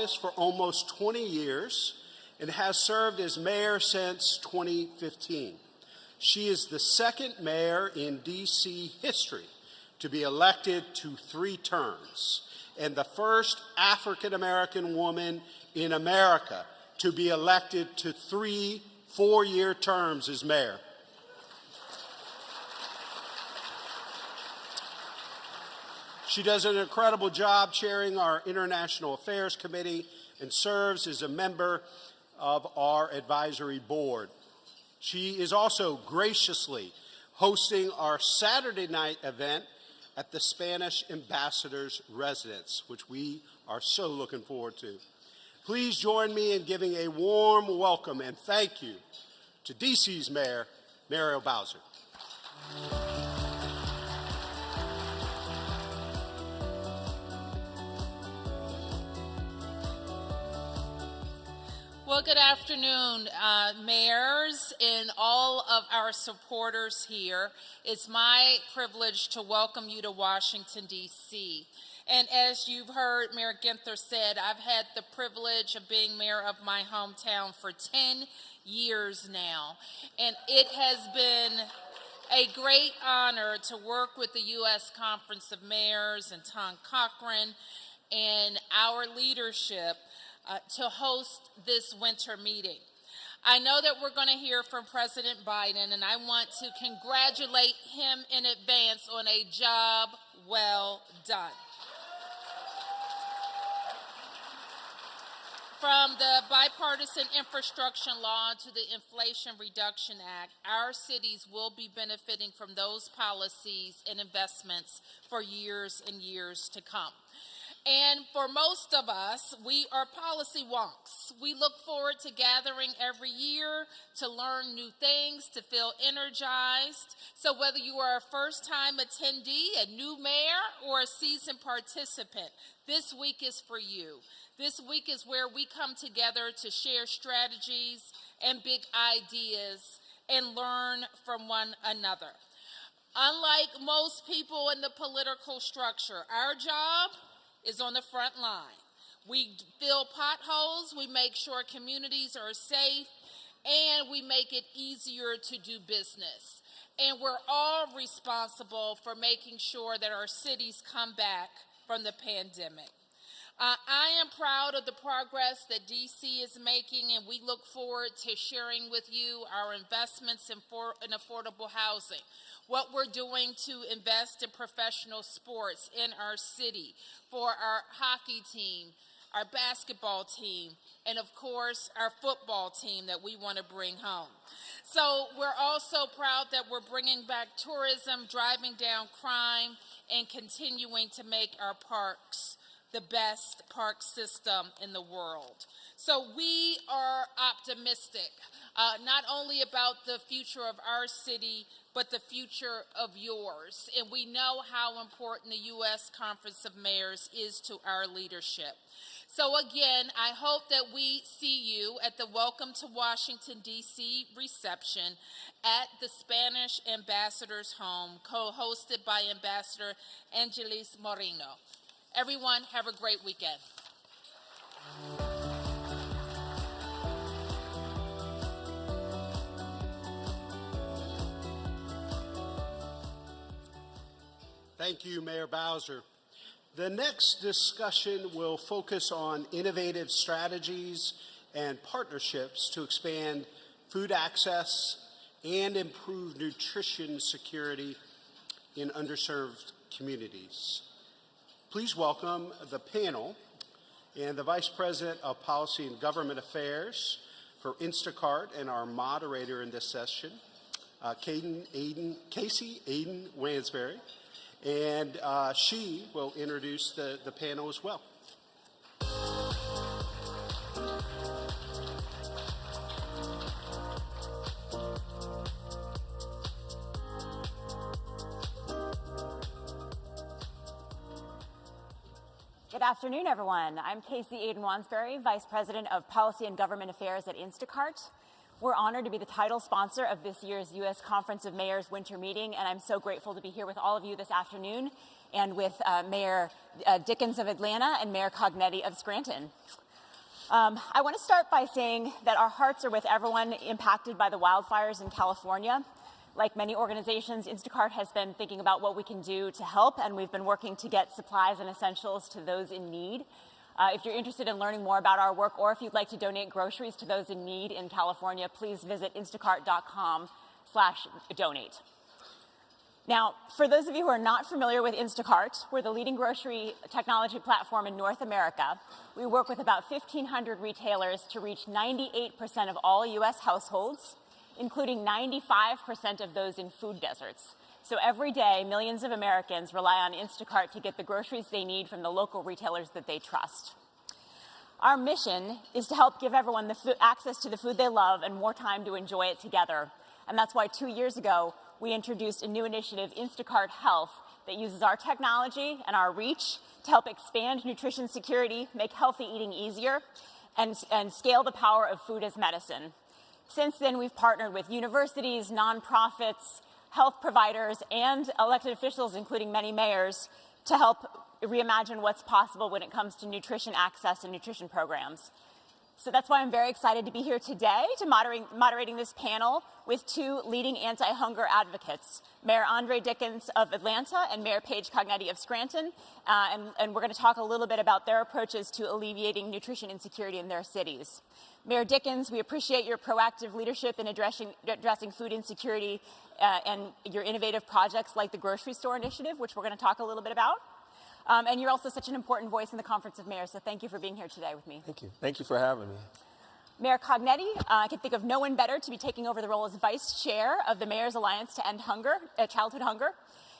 office for almost 20 years and has served as mayor since 2015. She is the second mayor in D.C. history to be elected to 3 terms and the first African-American woman in America to be elected to 3 4-year terms as mayor. She does an incredible job chairing our International Affairs Committee and serves as a member of our advisory board. She is also graciously hosting our Saturday night event at the Spanish ambassador's residence, which we are so looking forward to. Please join me in giving a warm welcome and thank you to DC's Mayor, Muriel Bowser. Well, good afternoon, mayors and all of our supporters here. It's my privilege to welcome you to Washington, D.C. And as you've heard Mayor Ginther said, I've had the privilege of being mayor of my hometown for 10 years now. And it has been a great honor to work with the U.S. Conference of Mayors and Tom Cochran and our leadership to host this winter meeting. I know that we're going to hear from President Biden, and I want to congratulate him in advance on a job well done. From the Bipartisan Infrastructure Law to the Inflation Reduction Act, our cities will be benefiting from those policies and investments for years and years to come. And for most of us, we are policy wonks. We look forward to gathering every year to learn new things, to feel energized. So whether you are a first-time attendee, a new mayor, or a seasoned participant, this week is for you. This week is where we come together to share strategies and big ideas and learn from one another. Unlike most people in the political structure, our job is on the front line. We fill potholes, we make sure communities are safe, and we make it easier to do business. And we're all responsible for making sure that our cities come back from the pandemic. I am proud of the progress that DC is making, and we look forward to sharing with you our investments in affordable housing, what we're doing to invest in professional sports in our city, for our hockey team, our basketball team, and of course, our football team that we want to bring home. So we're also proud that we're bringing back tourism, driving down crime, and continuing to make our parks the best park system in the world. So we are optimistic, not only about the future of our city, but the future of yours. And we know how important the U.S. Conference of Mayors is to our leadership. So again, I hope that we see you at the Welcome to Washington, D.C. reception at the Spanish Ambassador's Home, co-hosted by Ambassador Angelis Moreno. Everyone, have a great weekend. Thank you, Mayor Bowser. The next discussion will focus on innovative strategies and partnerships to expand food access and improve nutrition security in underserved communities. Please welcome the panel and the Vice President of Policy and Government Affairs for Instacart and our moderator in this session, Casey Aiden Wansberry. And she will introduce the panel as well. Good afternoon, everyone. I'm Casey Aiden Wansberry, Vice President of Policy and Government Affairs at Instacart. We're honored to be the title sponsor of this year's U.S. Conference of Mayors winter meeting, and I'm so grateful to be here with all of you this afternoon and with Mayor Dickens of Atlanta and Mayor Cognetti of Scranton. I want to start by saying that our hearts are with everyone impacted by the wildfires in California. Like many organizations, Instacart has been thinking about what we can do to help, and we've been working to get supplies and essentials to those in need. If you're interested in learning more about our work, or if you'd like to donate groceries to those in need in California, please visit instacart.com/donate. Now, for those of you who are not familiar with Instacart, we're the leading grocery technology platform in North America. We work with about 1,500 retailers to reach 98% of all U.S. households, including 95% of those in food deserts. So every day, millions of Americans rely on Instacart to get the groceries they need from the local retailers that they trust. Our mission is to help give everyone access to the food they love and more time to enjoy it together. And that's why 2 years ago, we introduced a new initiative, Instacart Health, that uses our technology and our reach to help expand nutrition security, make healthy eating easier, and scale the power of food as medicine. Since then, we've partnered with universities, nonprofits, health providers, and elected officials, including many mayors, to help reimagine what's possible when it comes to nutrition access and nutrition programs. So that's why I'm very excited to be here today to moderating this panel with two leading anti-hunger advocates, Mayor Andre Dickens of Atlanta and Mayor Paige Cognetti of Scranton. And we're going to talk a little bit about their approaches to alleviating nutrition insecurity in their cities. Mayor Dickens, we appreciate your proactive leadership in addressing food insecurity and your innovative projects like the Grocery Store Initiative, which we're going to talk a little bit about. And you're also such an important voice in the Conference of Mayors, so thank you for being here today with me. Thank you. Thank you for having me. Mayor Cognetti, I can think of no one better to be taking over the role as Vice Chair of the Mayor's Alliance to End Childhood Hunger.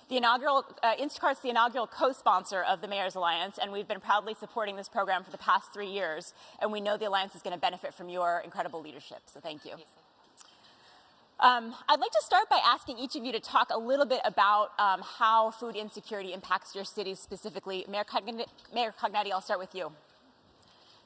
Instacart's the inaugural co-sponsor of the Mayor's Alliance, and we've been proudly supporting this program for the past 3 years, and we know the Alliance is going to benefit from your incredible leadership, so thank you. I'd like to start by asking each of you to talk a little bit about how food insecurity impacts your cities specifically. Mayor Cognetti, I'll start with you.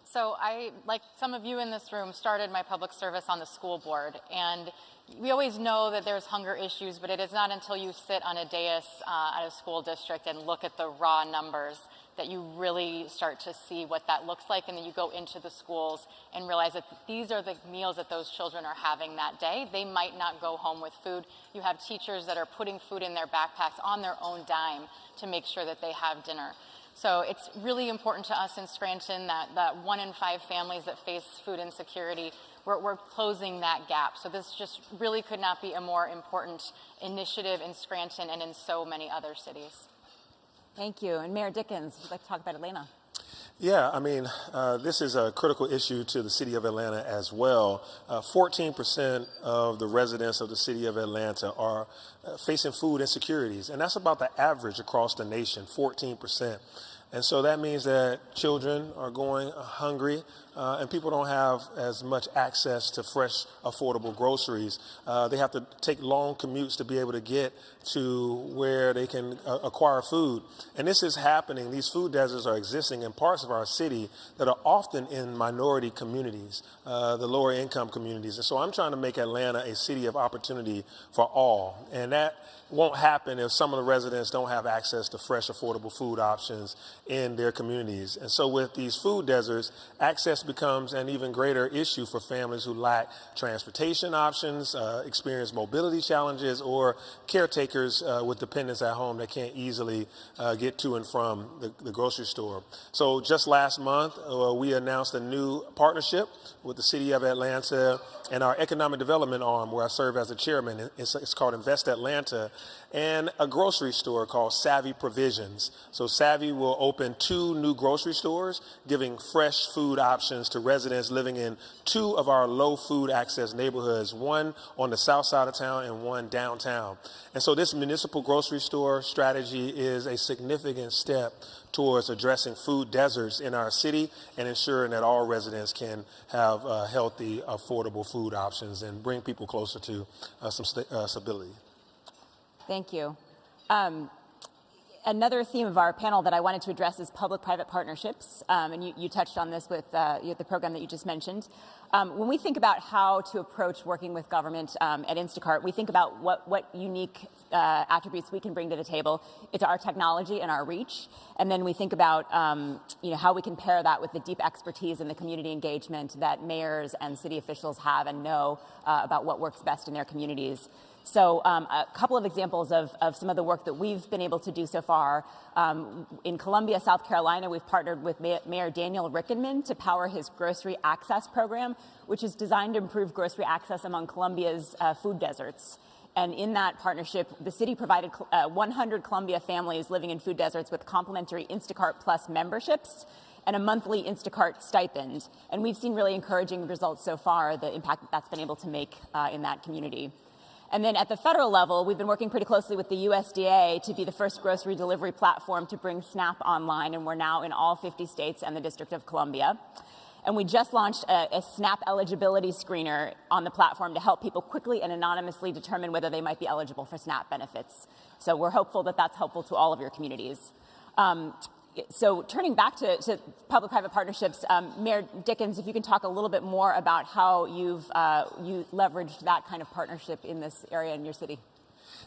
So I, like some of you in this room, started my public service on the school board. And we always know that there's hunger issues, but it is not until you sit on a dais at a school district and look at the raw numbers that you really start to see what that looks like, and then you go into the schools and realize that these are the meals that those children are having that day. They might not go home with food. You have teachers that are putting food in their backpacks on their own dime to make sure that they have dinner. So it's really important to us in Scranton that 1 in 5 families that face food insecurity, we're closing that gap. So this just really could not be a more important initiative in Scranton and in so many other cities. Thank you. And Mayor Dickens, would you like to talk about Atlanta? Yeah, I mean, this is a critical issue to the city of Atlanta as well. 14% of the residents of the city of Atlanta are facing food insecurities, and that's about the average across the nation, 14%. And so that means that children are going hungry, and people don't have as much access to fresh, affordable groceries. They have to take long commutes to be able to get to where they can acquire food. And this is happening. These food deserts are existing in parts of our city that are often in minority communities, the lower income communities. And so I'm trying to make Atlanta a city of opportunity for all. And that won't happen if some of the residents don't have access to fresh, affordable food options in their communities. And so with these food deserts, access becomes an even greater issue for families who lack transportation options, experience mobility challenges, or caretakers with dependents at home that can't easily get to and from the grocery store. So just last month, we announced a new partnership with the city of Atlanta and our economic development arm, where I serve as the chairman. It's called Invest Atlanta, and a grocery store called Savvy Provisions. So Savvy will open 2 new grocery stores, giving fresh food options to residents living in 2 of our low food access neighborhoods, one on the south side of town and one downtown. And so this municipal grocery store strategy is a significant step towards addressing food deserts in our city and ensuring that all residents can have healthy, affordable food options and bring people closer to some stability. Thank you. Another theme of our panel that I wanted to address is public-private partnerships, and you touched on this with the program that you just mentioned. When we think about how to approach working with government at Instacart, we think about what unique attributes we can bring to the table. It's our technology and our reach, and then we think about how we can pair that with the deep expertise and the community engagement that mayors and city officials have and know about what works best in their communities. So a couple of examples of some of the work that we've been able to do so far. In Columbia, South Carolina, we've partnered with Mayor Daniel Rickenman to power his grocery access program, which is designed to improve grocery access among Columbia's food deserts. And in that partnership, the city provided 100 Columbia families living in food deserts with complimentary Instacart Plus memberships and a monthly Instacart stipend. And we've seen really encouraging results so far, the impact that that's been able to make in that community. And then at the federal level, we've been working pretty closely with the USDA to be the first grocery delivery platform to bring SNAP online, and we're now in all 50 states and the District of Columbia. And we just launched a SNAP eligibility screener on the platform to help people quickly and anonymously determine whether they might be eligible for SNAP benefits. So we're hopeful that that's helpful to all of your communities. So turning back to public-private partnerships, Mayor Dickens, if you can talk a little bit more about how you leveraged that kind of partnership in this area in your city.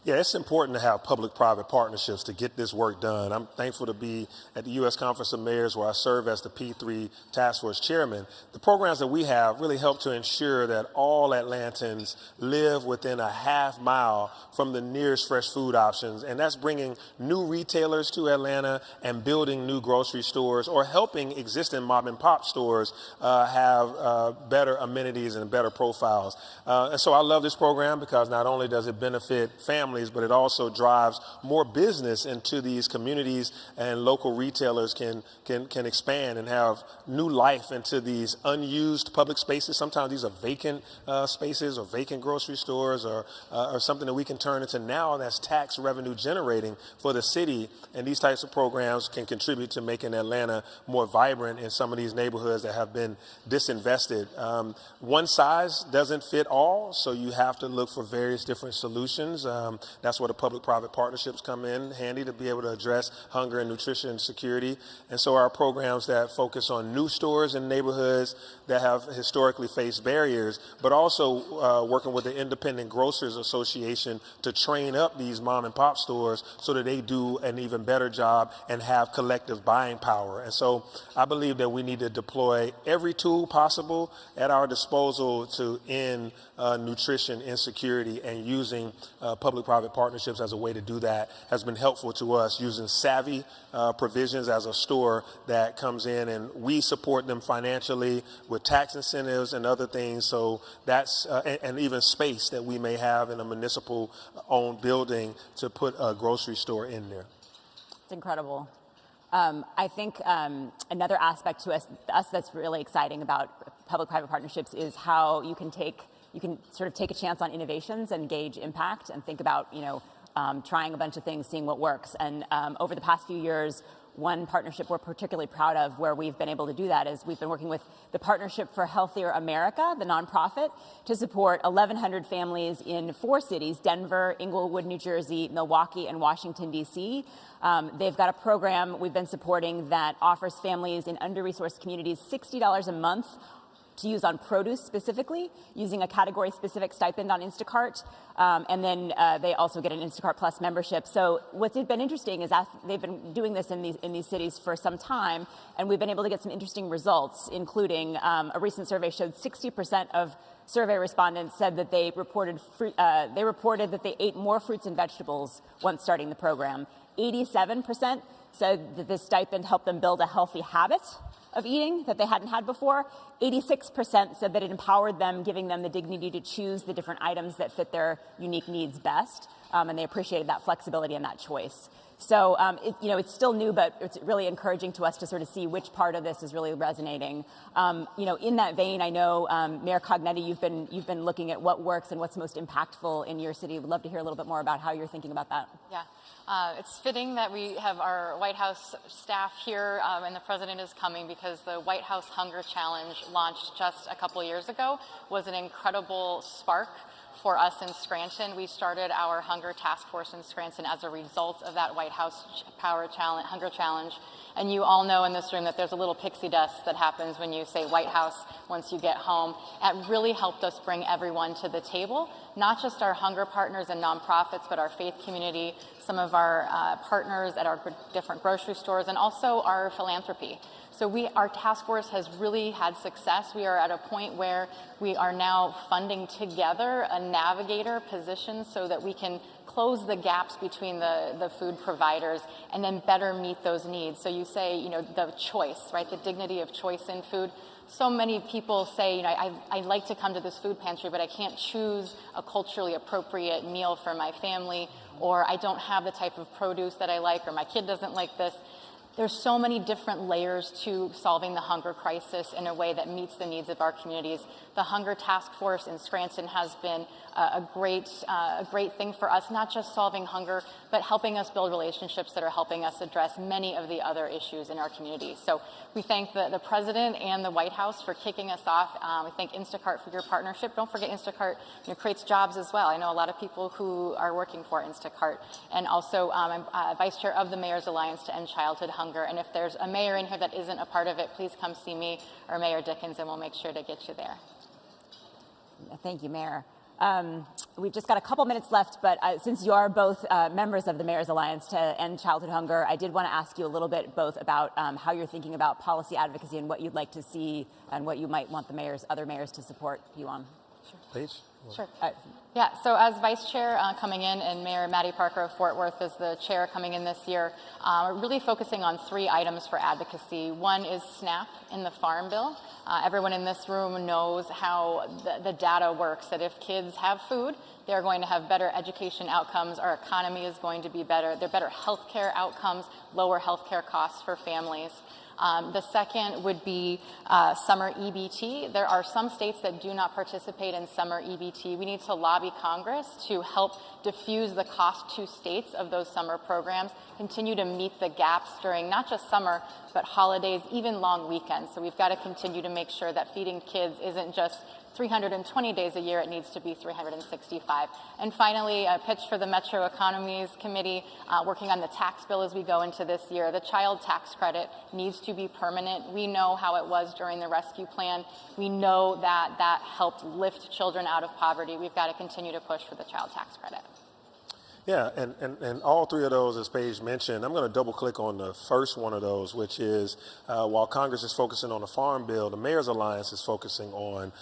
Yeah, it's important to have public-private partnerships to get this work done. I'm thankful to be at the U.S. Conference of Mayors, where I serve as the P3 Task Force Chairman. The programs that we have really help to ensure that all Atlantans live within a half mile from the nearest fresh food options, and that's bringing new retailers to Atlanta and building new grocery stores, or helping existing mom-and-pop stores have better amenities and better profiles. And so I love this program because not only does it benefit families, but it also drives more business into these communities, and local retailers can expand and have new life into these unused public spaces. Sometimes these are vacant spaces or vacant grocery stores, or something that we can turn into now that's tax revenue generating for the city. And these types of programs can contribute to making Atlanta more vibrant in some of these neighborhoods that have been disinvested. One size doesn't fit all, so you have to look for various different solutions. That's where the public-private partnerships come in handy, to be able to address hunger and nutrition security. And so our programs that focus on new stores in neighborhoods that have historically faced barriers, but also working with the Independent Grocers Association to train up these mom-and-pop stores so that they do an even better job and have collective buying power. And so I believe that we need to deploy every tool possible at our disposal to end nutrition insecurity, and using public-private partnerships as a way to do that has been helpful to us, using Savvy Provisions as a store that comes in, and we support them financially with tax incentives and other things. So that's, and even space that we may have in a municipal owned building to put a grocery store in there. It's incredible. I think another aspect to us that's really exciting about public-private partnerships is how you can sort of take a chance on innovations and gauge impact, and think about, trying a bunch of things, seeing what works. And over the past few years, one partnership we're particularly proud of where we've been able to do that is we've been working with the Partnership for Healthier America, the nonprofit, to support 1,100 families in 4 cities: Denver, Englewood, New Jersey, Milwaukee, and Washington, D.C. They've got a program we've been supporting that offers families in under-resourced communities $60 a month to use on produce specifically, using a category-specific stipend on Instacart, and then they also get an Instacart Plus membership. So what's been interesting is that they've been doing this in these cities for some time, and we've been able to get some interesting results, including a recent survey showed 60% of survey respondents said that they reported that they ate more fruits and vegetables once starting the program. 87% said that this stipend helped them build a healthy habit of eating that they hadn't had before. 86% said that it empowered them, giving them the dignity to choose the different items that fit their unique needs best, and they appreciated that flexibility and that choice. So it's still new, but it's really encouraging to us to sort of see which part of this is really resonating. In that vein, I know Mayor Cognetti, you've been looking at what works and what's most impactful in your city. We'd love to hear a little bit more about how you're thinking about that. Yeah. It's fitting that we have our White House staff here, and the president is coming, because the White House Hunger Challenge, launched just a couple years ago, was an incredible spark for us in Scranton. We started our hunger task force in Scranton as a result of that White House Hunger Challenge. And you all know in this room that there's a little pixie dust that happens when you say White House once you get home. It really helped us bring everyone to the table, not just our hunger partners and nonprofits, but our faith community, some of our partners at our different grocery stores, and also our philanthropy. So our task force has really had success. We are at a point where we are now funding together a navigator position so that we can close the gaps between the food providers and then better meet those needs. So you say, the choice, right? The dignity of choice in food. So many people say, I'd like to come to this food pantry, but I can't choose a culturally appropriate meal for my family, or I don't have the type of produce that I like, or my kid doesn't like this. There's so many different layers to solving the hunger crisis in a way that meets the needs of our communities. The Hunger Task Force in Scranton has been a great thing for us, not just solving hunger, but helping us build relationships that are helping us address many of the other issues in our community. So we thank the President and the White House for kicking us off. We thank Instacart for your partnership. Don't forget Instacart creates jobs as well. I know a lot of people who are working for Instacart. And also I'm Vice Chair of the Mayor's Alliance to End Childhood Hunger. And if there's a mayor in here that isn't a part of it, please come see me or Mayor Dickens, and we'll make sure to get you there. Thank you, Mayor. We've just got a couple minutes left, but since you are both members of the Mayor's Alliance to End Childhood Hunger, I did want to ask you a little bit both about how you're thinking about policy advocacy and what you'd like to see and what you might want the other mayors to support you on. Sure. Please. Sure. Yeah, so as Vice Chair coming in, and Mayor Maddie Parker of Fort Worth is the chair coming in this year, we're really focusing on 3 items for advocacy. One is SNAP in the Farm Bill. Everyone in this room knows how the data works, that if kids have food, they're going to have better education outcomes, our economy is going to be better, there are better health care outcomes, lower health care costs for families. The second would be summer EBT. There are some states that do not participate in summer EBT. We need to lobby Congress to help diffuse the cost to states of those summer programs, continue to meet the gaps during not just summer, but holidays, even long weekends. So we've got to continue to make sure that feeding kids isn't just 320 days a year, it needs to be 365. And finally, a pitch for the Metro Economies Committee, working on the tax bill as we go into this year. The child tax credit needs to be permanent. We know how it was during the rescue plan. We know that that helped lift children out of poverty. We've got to continue to push for the child tax credit. Yeah, and all 3 of those, as Paige mentioned, I'm going to double click on the first one of those, which is while Congress is focusing on the Farm Bill, the Mayor's Alliance is focusing on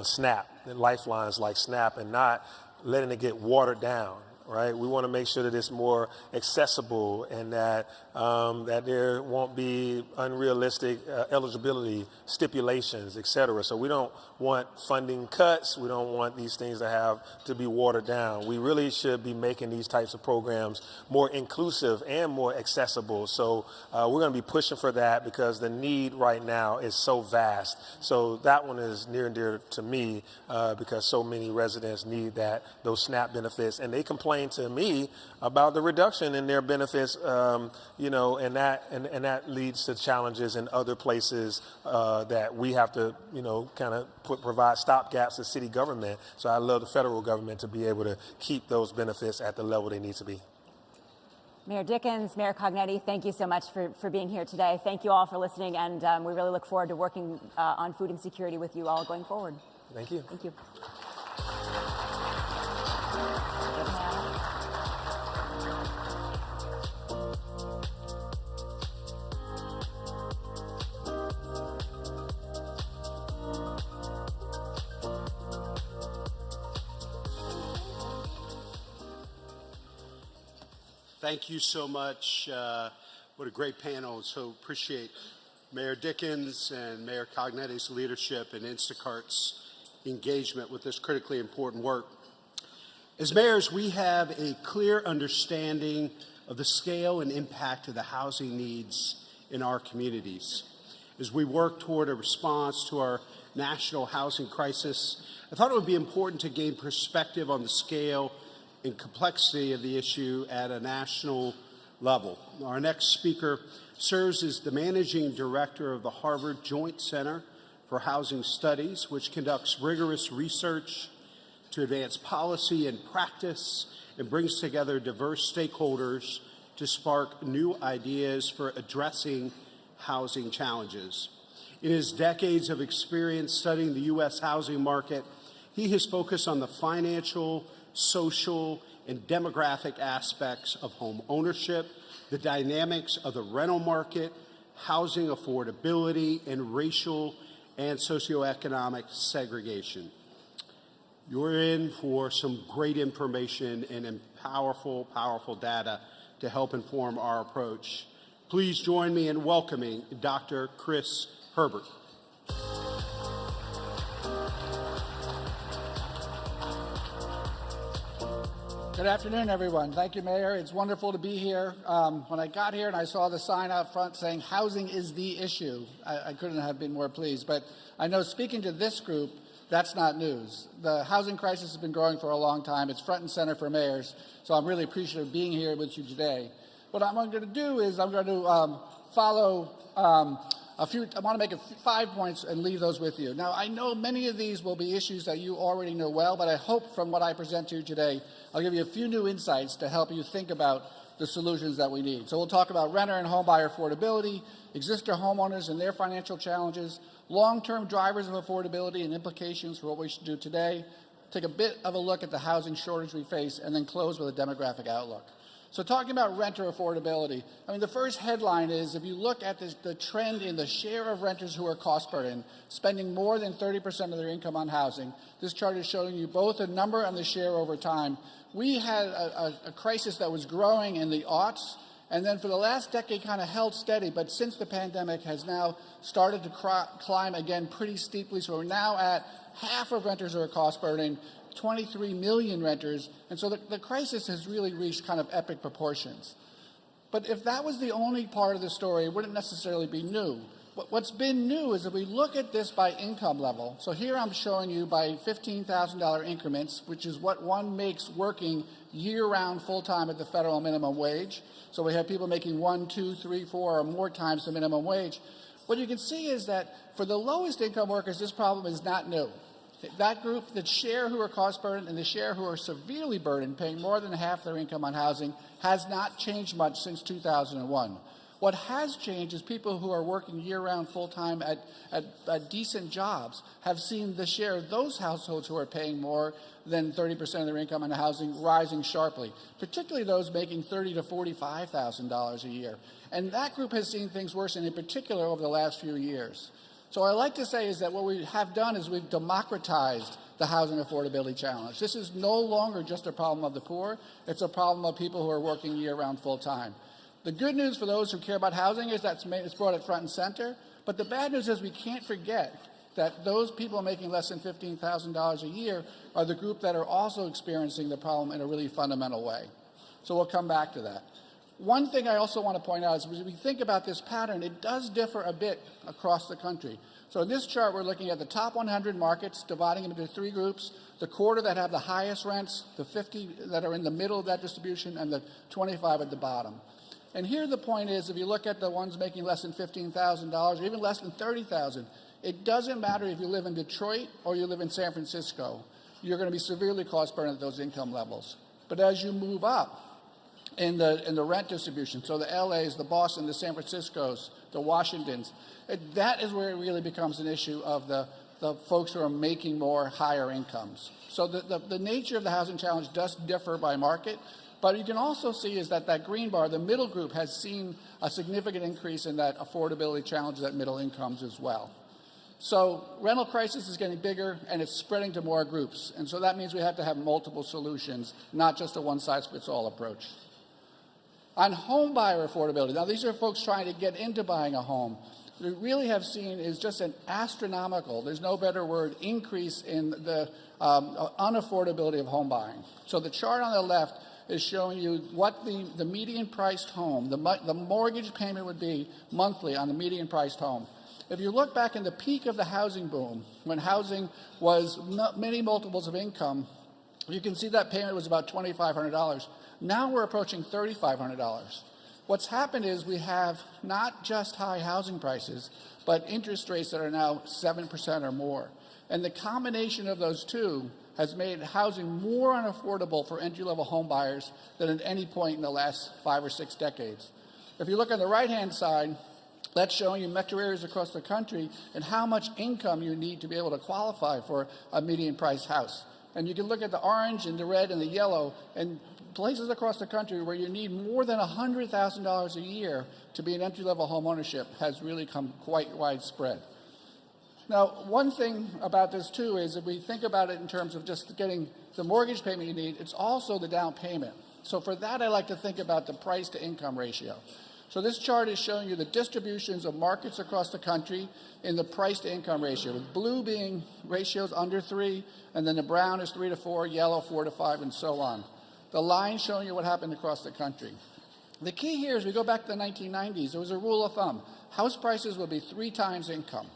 SNAP, and lifelines like SNAP, and not letting it get watered down. Right, we want to make sure that it's more accessible and that there won't be unrealistic eligibility stipulations, et cetera. So we don't want funding cuts. We don't want these things to be watered down. We really should be making these types of programs more inclusive and more accessible. So we're going to be pushing for that because the need right now is so vast. So that one is near and dear to me because so many residents need those SNAP benefits, and they complain to me about the reduction in their benefits, and that leads to challenges in other places that we have to, kind of provide stopgaps to city government. So I love the federal government to be able to keep those benefits at the level they need to be. Mayor Dickens, Mayor Cognetti, thank you so much for being here today. Thank you all for listening, and we really look forward to working on food insecurity with you all going forward. Thank you. Thank you. Thank you so much. What a great panel. So appreciate Mayor Dickens and Mayor Cognetti's leadership and Instacart's engagement with this critically important work. As mayors, we have a clear understanding of the scale and impact of the housing needs in our communities. As we work toward a response to our national housing crisis, I thought it would be important to gain perspective on the scale and complexity of the issue at a national level. Our next speaker serves as the managing director of the Harvard Joint Center for Housing Studies, which conducts rigorous research to advance policy and practice and brings together diverse stakeholders to spark new ideas for addressing housing challenges. In his decades of experience studying the U.S. housing market, he has focused on the financial, social, and demographic aspects of home ownership, the dynamics of the rental market, housing affordability, and racial and socioeconomic segregation. You're in for some great information and powerful, powerful data to help inform our approach. Please join me in welcoming Dr. Chris Herbert. Good afternoon, everyone. Thank you, Mayor. It's wonderful to be here. When I got here and I saw the sign out front saying housing is the issue, I couldn't have been more pleased. But I know speaking to this group, that's not news. The housing crisis has been growing for a long time. It's front and center for mayors, so I'm really appreciative of being here with you today. What I'm going to do is I'm going to follow I want to make 5 points and leave those with you. Now, I know many of these will be issues that you already know well, but I hope from what I present to you today, I'll give you a few new insights to help you think about the solutions that we need. So we'll talk about renter and homebuyer affordability, existing homeowners and their financial challenges, long-term drivers of affordability and implications for what we should do today, take a bit of a look at the housing shortage we face, and then close with a demographic outlook. So talking about renter affordability, I mean, the first headline is if you look at the trend in the share of renters who are cost burdened, spending more than 30% of their income on housing, this chart is showing you both the number and the share over time. We had a crisis that was growing in the aughts, and then for the last decade kind of held steady, but since the pandemic has now started to climb again pretty steeply. So we're now at half of renters who are cost burdened, 23 million renters, and so the crisis has really reached kind of epic proportions. But if that was the only part of the story, it wouldn't necessarily be new. What's been new is if we look at this by income level, so here I'm showing you by $15,000 increments, which is what one makes working year-round full-time at the federal minimum wage. So we have people making 1, 2, 3, 4 or more times the minimum wage. What you can see is that for the lowest income workers, this problem is not new. That group, the share who are cost burdened and the share who are severely burdened, paying more than half their income on housing, has not changed much since 2001. What has changed is people who are working year-round full-time at decent jobs have seen the share of those households who are paying more than 30% of their income on housing rising sharply, particularly those making $30,000 to $45,000 a year. And that group has seen things worsen, in particular over the last few years. So what I like to say is that what we have done is we've democratized the housing affordability challenge. This is no longer just a problem of the poor. It's a problem of people who are working year-round full-time. The good news for those who care about housing is that it's brought it front and center. But the bad news is we can't forget that those people making less than $15,000 a year are the group that are also experiencing the problem in a really fundamental way. So we'll come back to that. One thing I also want to point out is as we think about this pattern, it does differ a bit across the country. So in this chart, we're looking at the top 100 markets, dividing them into 3 groups, the quarter that have the highest rents, the 50 that are in the middle of that distribution, and the 25 at the bottom. And here the point is, if you look at the ones making less than $15,000, or even less than $30,000, it doesn't matter if you live in Detroit or you live in San Francisco. You're going to be severely cost burdened at those income levels. But as you move up in the rent distribution, so the LAs, the Boston, the San Franciscos, the Washingtons, that is where it really becomes an issue of the folks who are making more higher incomes. So the nature of the housing challenge does differ by market, but you can also see is that green bar, the middle group, has seen a significant increase in that affordability challenge at middle incomes as well. So rental crisis is getting bigger and it's spreading to more groups. And so that means we have to have multiple solutions, not just a one-size-fits-all approach. On home buyer affordability, now these are folks trying to get into buying a home. What we really have seen is just an astronomical, there's no better word, increase in the unaffordability of home buying. So the chart on the left is showing you what the median priced home, the mortgage payment would be monthly on the median priced home. If you look back in the peak of the housing boom, when housing was many multiples of income, you can see that payment was about $2,500. Now we're approaching $3,500. What's happened is we have not just high housing prices, but interest rates that are now 7% or more. And the combination of those two has made housing more unaffordable for entry-level home buyers than at any point in the last 5 or 6 decades. If you look on the right-hand side, that's showing you metro areas across the country and how much income you need to be able to qualify for a median price house. And you can look at the orange and the red and the yellow, and places across the country where you need more than $100,000 a year to be an entry-level home ownership has really come quite widespread. Now, one thing about this, too, is if we think about it in terms of just getting the mortgage payment you need, it's also the down payment. So for that, I like to think about the price-to-income ratio. So this chart is showing you the distributions of markets across the country in the price-to-income ratio, with blue being ratios under 3, and then the brown is 3 to 4, yellow 4 to 5, and so on. The line showing you what happened across the country. The key here is we go back to the 1990s. There was a rule of thumb. House prices would be 3 times income.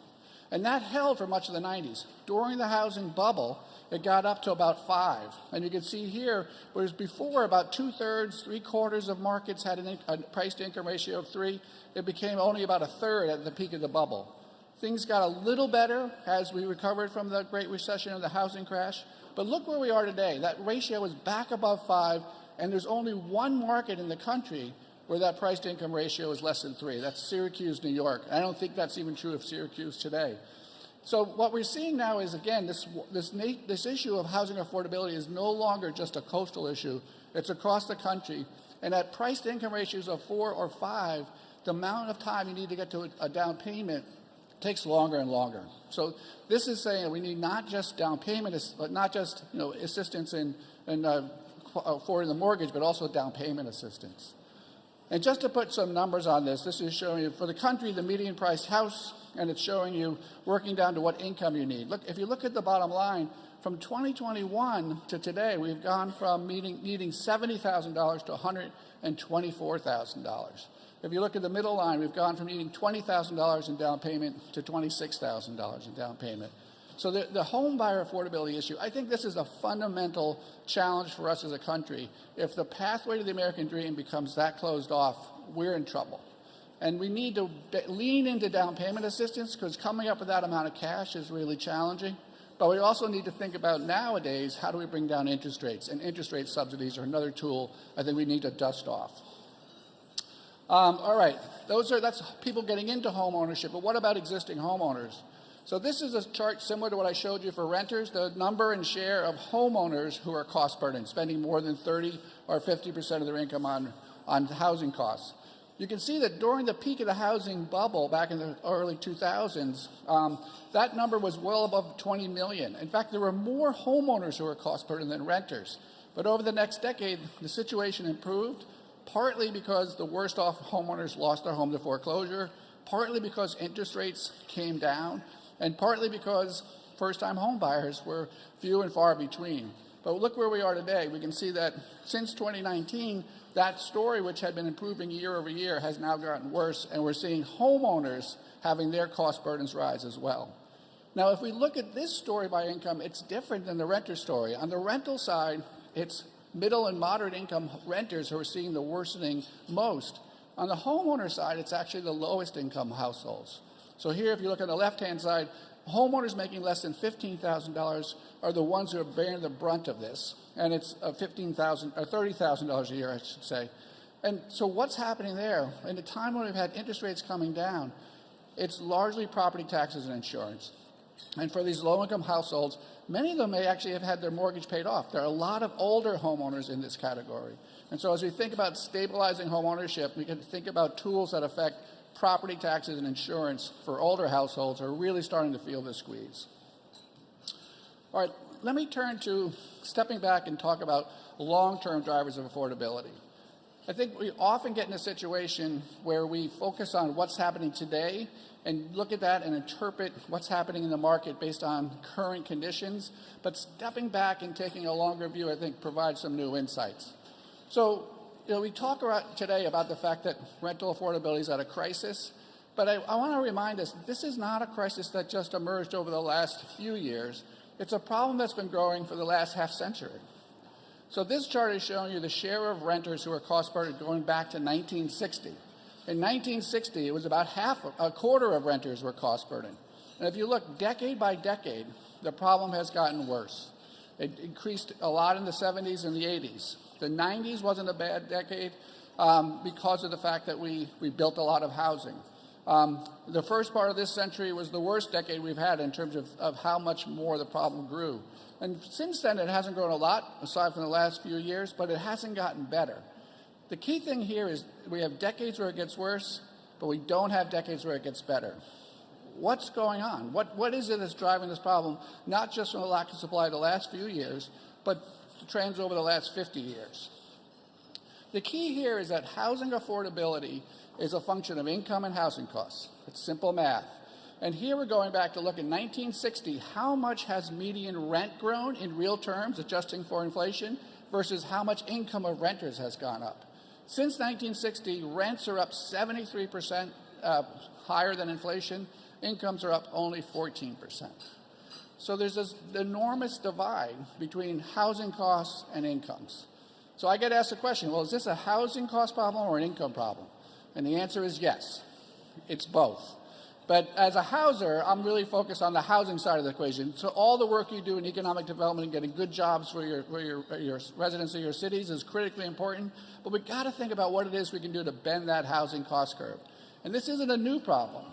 And that held for much of the 90s. During the housing bubble, it got up to about 5. And you can see here, whereas before about 2/3, 3/4 of markets had a price-to-income ratio of 3, it became only about 1/3 at the peak of the bubble. Things got a little better as we recovered from the Great Recession and the housing crash. But look where we are today. That ratio is back above 5, and there's only one market in the country where that price-to-income ratio is less than 3. That's Syracuse, New York. I don't think that's even true of Syracuse today. So what we're seeing now is, again, this issue of housing affordability is no longer just a coastal issue. It's across the country. And at price-to-income ratios of 4 or 5, the amount of time you need to get to a down payment takes longer and longer. So this is saying that we need not just down payment, not just assistance in for the mortgage, but also down payment assistance. And just to put some numbers on this, this is showing you for the country the median price house, and it's showing you working down to what income you need. Look, if you look at the bottom line, from 2021 to today, we've gone from needing $70,000 to $124,000. If you look at the middle line, we've gone from needing $20,000 in down payment to $26,000 in down payment. So the home buyer affordability issue, I think this is a fundamental challenge for us as a country. If the pathway to the American dream becomes that closed off, we're in trouble. And we need to lean into down payment assistance, because coming up with that amount of cash is really challenging. But we also need to think about nowadays, how do we bring down interest rates? And interest rate subsidies are another tool I think we need to dust off. All right, that's people getting into home ownership, but what about existing homeowners? So this is a chart similar to what I showed you for renters, the number and share of homeowners who are cost burdened, spending more than 30 or 50% of their income on housing costs. You can see that during the peak of the housing bubble back in the early 2000s, that number was well above 20 million. In fact, there were more homeowners who were cost burdened than renters. But over the next decade, the situation improved, partly because the worst off homeowners lost their home to foreclosure, partly because interest rates came down, and partly because first-time home buyers were few and far between. But look where we are today. We can see that since 2019, that story, which had been improving year over year, has now gotten worse, and we're seeing homeowners having their cost burdens rise as well. Now, if we look at this story by income, it's different than the renter story. On the rental side, it's middle and moderate income renters who are seeing the worsening most. On the homeowner side, it's actually the lowest income households. So here, if you look on the left-hand side, homeowners making less than $15,000 are the ones who are bearing the brunt of this. And it's $15,000 or $30,000 a year, I should say. And so what's happening there? In a time when we've had interest rates coming down, it's largely property taxes and insurance. And for these low-income households, many of them may actually have had their mortgage paid off. There are a lot of older homeowners in this category. And so as we think about stabilizing home ownership, we can think about tools that affect property taxes and insurance for older households are really starting to feel the squeeze. All right, let me turn to stepping back and talk about long-term drivers of affordability. I think we often get in a situation where we focus on what's happening today and look at that and interpret what's happening in the market based on current conditions, but stepping back and taking a longer view, I think, provides some new insights. So, we talk today about the fact that rental affordability is at a crisis, but I want to remind us this is not a crisis that just emerged over the last few years. It's a problem that's been growing for the last half century. So this chart is showing you the share of renters who are cost burdened going back to 1960. In 1960, it was about a quarter of renters were cost burdened. And if you look decade by decade, the problem has gotten worse. It increased a lot in the 70s and the 80s. The 90s wasn't a bad decade because of the fact that we built a lot of housing. The first part of this century was the worst decade we've had in terms of how much more the problem grew. And since then, it hasn't grown a lot, aside from the last few years, but it hasn't gotten better. The key thing here is we have decades where it gets worse, but we don't have decades where it gets better. What's going on? What is it that's driving this problem, not just from the lack of supply the last few years, but the trends over the last 50 years? The key here is that housing affordability is a function of income and housing costs. It's simple math. And here we're going back to look at 1960, how much has median rent grown in real terms, adjusting for inflation, versus how much income of renters has gone up. Since 1960, rents are up 73% higher than inflation. Incomes are up only 14%. So there's this enormous divide between housing costs and incomes. So I get asked the question, well, is this a housing cost problem or an income problem? And the answer is yes, it's both. But as a houser, I'm really focused on the housing side of the equation. So all the work you do in economic development and getting good jobs for your residents of your cities is critically important. But we've got to think about what it is we can do to bend that housing cost curve. And this isn't a new problem.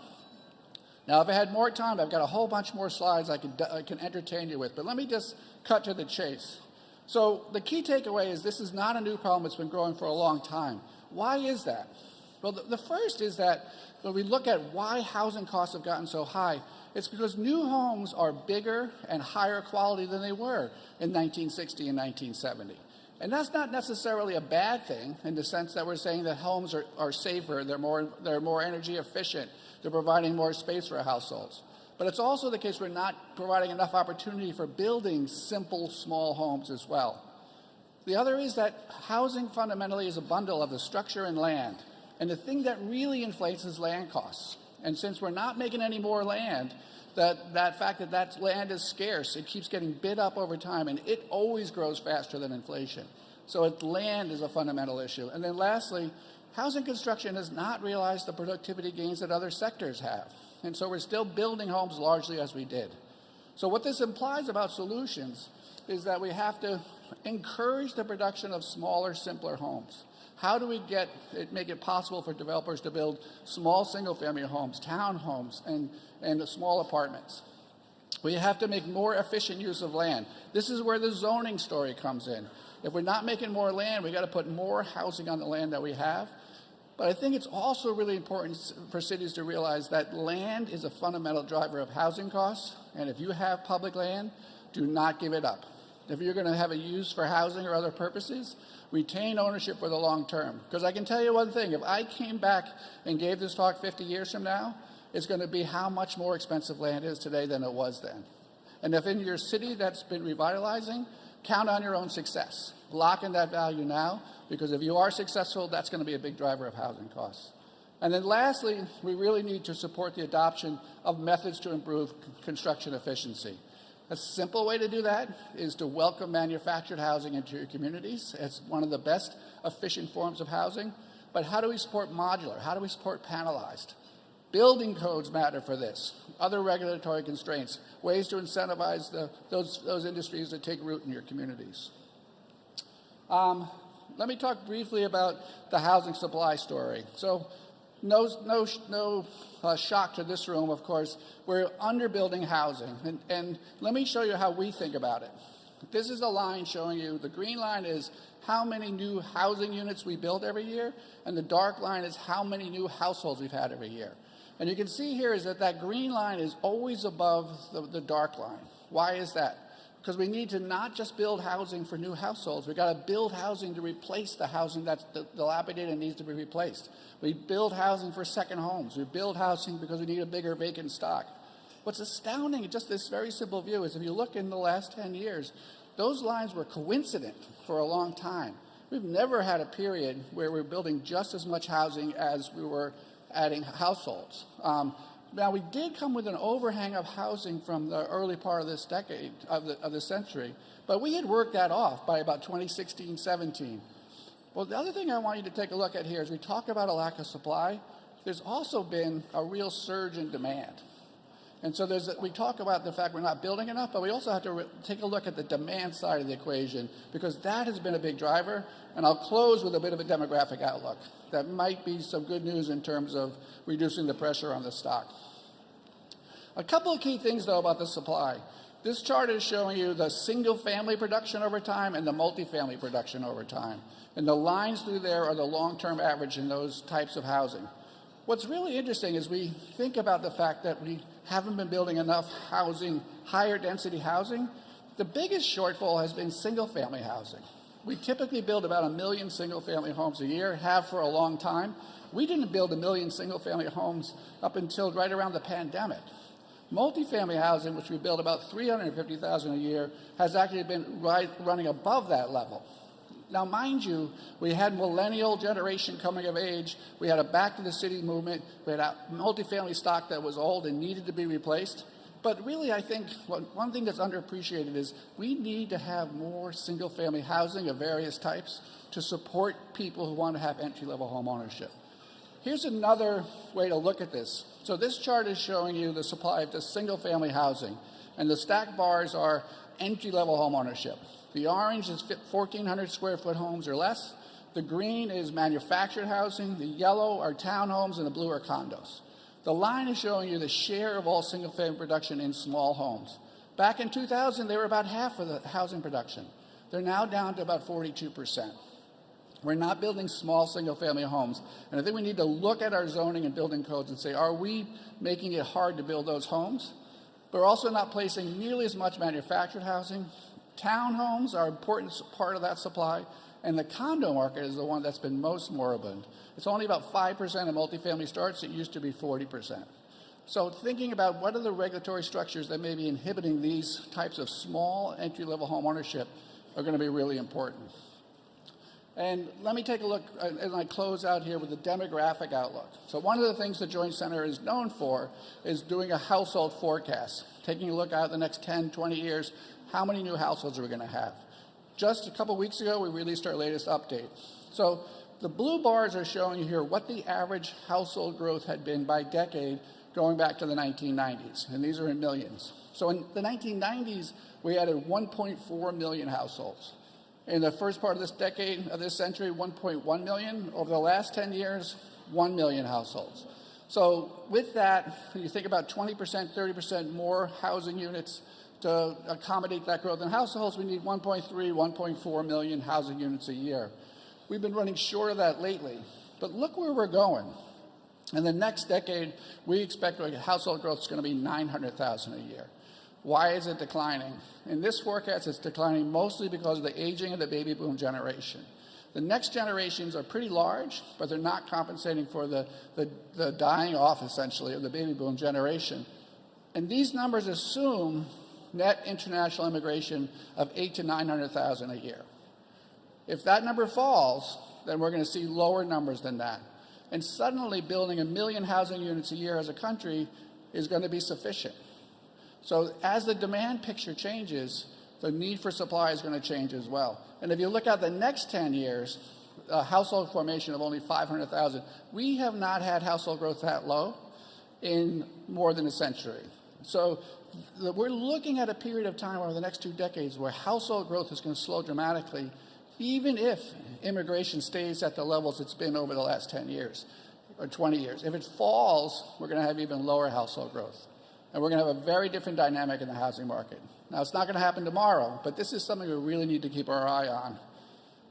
Now, if I had more time, I've got a whole bunch more slides I can entertain you with. But let me just cut to the chase. So the key takeaway is this is not a new problem. It's been growing for a long time. Why is that? Well, the first is that when we look at why housing costs have gotten so high, it's because new homes are bigger and higher quality than they were in 1960 and 1970. And that's not necessarily a bad thing in the sense that we're saying that homes are safer, they're more energy efficient, they're providing more space for households. But it's also the case we're not providing enough opportunity for building simple, small homes as well. The other is that housing fundamentally is a bundle of the structure and land. And the thing that really inflates is land costs. And since we're not making any more land, that fact that land is scarce, it keeps getting bid up over time, and it always grows faster than inflation. So land is a fundamental issue. And then lastly, housing construction has not realized the productivity gains that other sectors have. And so we're still building homes largely as we did. So what this implies about solutions is that we have to encourage the production of smaller, simpler homes. How do we make it possible for developers to build small single-family homes, townhomes, and small apartments? We have to make more efficient use of land. This is where the zoning story comes in. If we're not making more land, we've got to put more housing on the land that we have. But I think it's also really important for cities to realize that land is a fundamental driver of housing costs. And if you have public land, do not give it up. If you're going to have a use for housing or other purposes, retain ownership for the long term. Because I can tell you one thing, if I came back and gave this talk 50 years from now, it's going to be how much more expensive land is today than it was then. And if in your city that's been revitalizing, count on your own success. Lock in that value now, because if you are successful, that's going to be a big driver of housing costs. And then lastly, we really need to support the adoption of methods to improve construction efficiency. A simple way to do that is to welcome manufactured housing into your communities. It's one of the best efficient forms of housing. But how do we support modular? How do we support panelized? Building codes matter for this. Other regulatory constraints, ways to incentivize those industries that take root in your communities. Let me talk briefly about the housing supply story. So no shock to this room, of course. We're underbuilding housing. And let me show you how we think about it. This is a line showing you, the green line is how many new housing units we build every year, and the dark line is how many new households we've had every year. And you can see here is that green line is always above the dark line. Why is that? Because we need to not just build housing for new households. We've got to build housing to replace the housing that's dilapidated and needs to be replaced. We build housing for second homes. We build housing because we need a bigger vacant stock. What's astounding, just this very simple view, is if you look in the last 10 years, those lines were coincident for a long time. We've never had a period where we're building just as much housing as we were adding households. Now, we did come with an overhang of housing from the early part of this decade, of the century, but we had worked that off by about 2016, 17. Well, the other thing I want you to take a look at here is we talk about a lack of supply. There's also been a real surge in demand. And so we talk about the fact we're not building enough, but we also have to take a look at the demand side of the equation, because that has been a big driver. And I'll close with a bit of a demographic outlook. That might be some good news in terms of reducing the pressure on the stock. A couple of key things, though, about the supply. This chart is showing you the single-family production over time and the multifamily production over time. And the lines through there are the long-term average in those types of housing. What's really interesting is we think about the fact that we haven't been building enough housing, higher density housing. The biggest shortfall has been single-family housing. We typically build about 1 million single-family homes a year, have for a long time. We didn't build 1 million single-family homes up until right around the pandemic. Multifamily housing, which we build about 350,000 a year, has actually been running above that level. Now, mind you, we had millennial generation coming of age. We had a back to the city movement. We had a multifamily stock that was old and needed to be replaced. But really, I think one thing that's underappreciated is we need to have more single-family housing of various types to support people who want to have entry-level home ownership. Here's another way to look at this. So this chart is showing you the supply of just single-family housing, and the stacked bars are entry-level home ownership. The orange is 1,400 square foot homes or less. The green is manufactured housing. The yellow are townhomes, and the blue are condos. The line is showing you the share of all single-family production in small homes. Back in 2000, they were about half of the housing production. They're now down to about 42%. We're not building small single-family homes. And I think we need to look at our zoning and building codes and say, are we making it hard to build those homes? But we're also not placing nearly as much manufactured housing. Townhomes are an important part of that supply. And the condo market is the one that's been most moribund. It's only about 5% of multifamily starts. It used to be 40%. So thinking about what are the regulatory structures that may be inhibiting these types of small entry-level home ownership are going to be really important. And let me take a look, and I close out here with the demographic outlook. So one of the things the Joint Center is known for is doing a household forecast, taking a look out the next 10, 20 years, how many new households are we going to have? Just a couple weeks ago, we released our latest update. So the blue bars are showing you here what the average household growth had been by decade going back to the 1990s, and these are in millions. So in the 1990s, we added 1.4 million households. In the first part of this decade, of this century, 1.1 million. Over the last 10 years, 1 million households. So with that, when you think about 20%, 30% more housing units to accommodate that growth in households, we need 1.3, 1.4 million housing units a year. We've been running short of that lately. But look where we're going. In the next decade, we expect household growth is going to be 900,000 a year. Why is it declining? In this forecast, it's declining mostly because of the aging of the baby boom generation. The next generations are pretty large, but they're not compensating for the dying off, essentially, of the baby boom generation. And these numbers assume net international immigration of 800,000 to 900,000 a year. If that number falls, then we're going to see lower numbers than that. And suddenly building 1 million housing units a year as a country is going to be sufficient. So as the demand picture changes, the need for supply is going to change as well. And if you look at the next 10 years, a household formation of only 500,000, we have not had household growth that low in more than a century. So we're looking at a period of time over the next 2 decades where household growth is going to slow dramatically, even if immigration stays at the levels it's been over the last 10 years or 20 years. If it falls, we're going to have even lower household growth. And we're going to have a very different dynamic in the housing market. Now, it's not going to happen tomorrow, but this is something we really need to keep our eye on.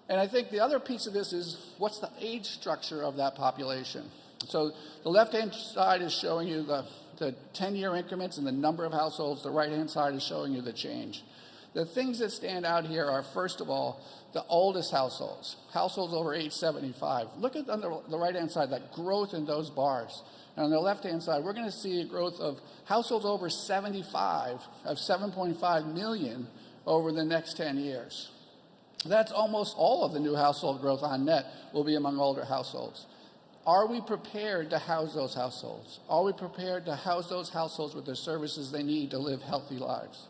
And I think the other piece of this is what's the age structure of that population? So the left-hand side is showing you the 10-year increments and the number of households. The right-hand side is showing you the change. The things that stand out here are, first of all, the oldest households, households over age 75. Look at on the right-hand side, that growth in those bars. And on the left-hand side, we're going to see a growth of households over 75 of 7.5 million over the next 10 years. That's almost all of the new household growth on net will be among older households. Are we prepared to house those households? Are we prepared to house those households with the services they need to live healthy lives?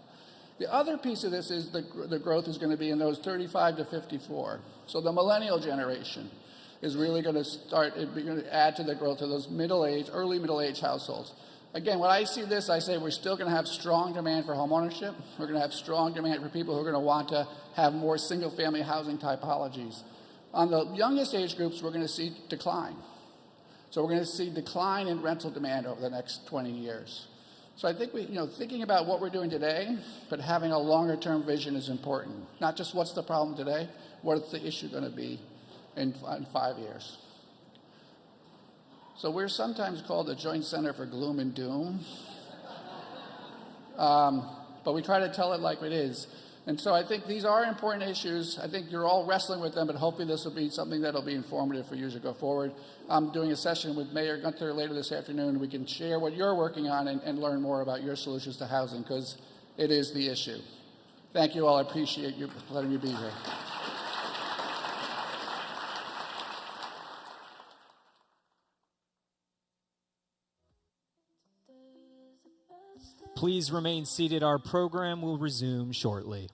The other piece of this is the growth is going to be in those 35 to 54. So the millennial generation is really going to add to the growth of those early middle-aged households. Again, when I see this, I say we're still going to have strong demand for home ownership. We're going to have strong demand for people who are going to want to have more single-family housing typologies. On the youngest age groups, we're going to see decline. So we're going to see decline in rental demand over the next 20 years. So I think thinking about what we're doing today, but having a longer-term vision is important. Not just what's the problem today, what's the issue going to be in 5 years. So we're sometimes called the Joint Center for Gloom and Doom. But we try to tell it like it is. And so I think these are important issues. I think you're all wrestling with them, but hopefully this will be something that will be informative for you as you go forward. I'm doing a session with Mayor Gunther later this afternoon. We can share what you're working on and learn more about your solutions to housing, because it is the issue. Thank you all. I appreciate you letting me be here. Please remain seated. Our program will resume shortly.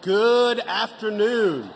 Good afternoon.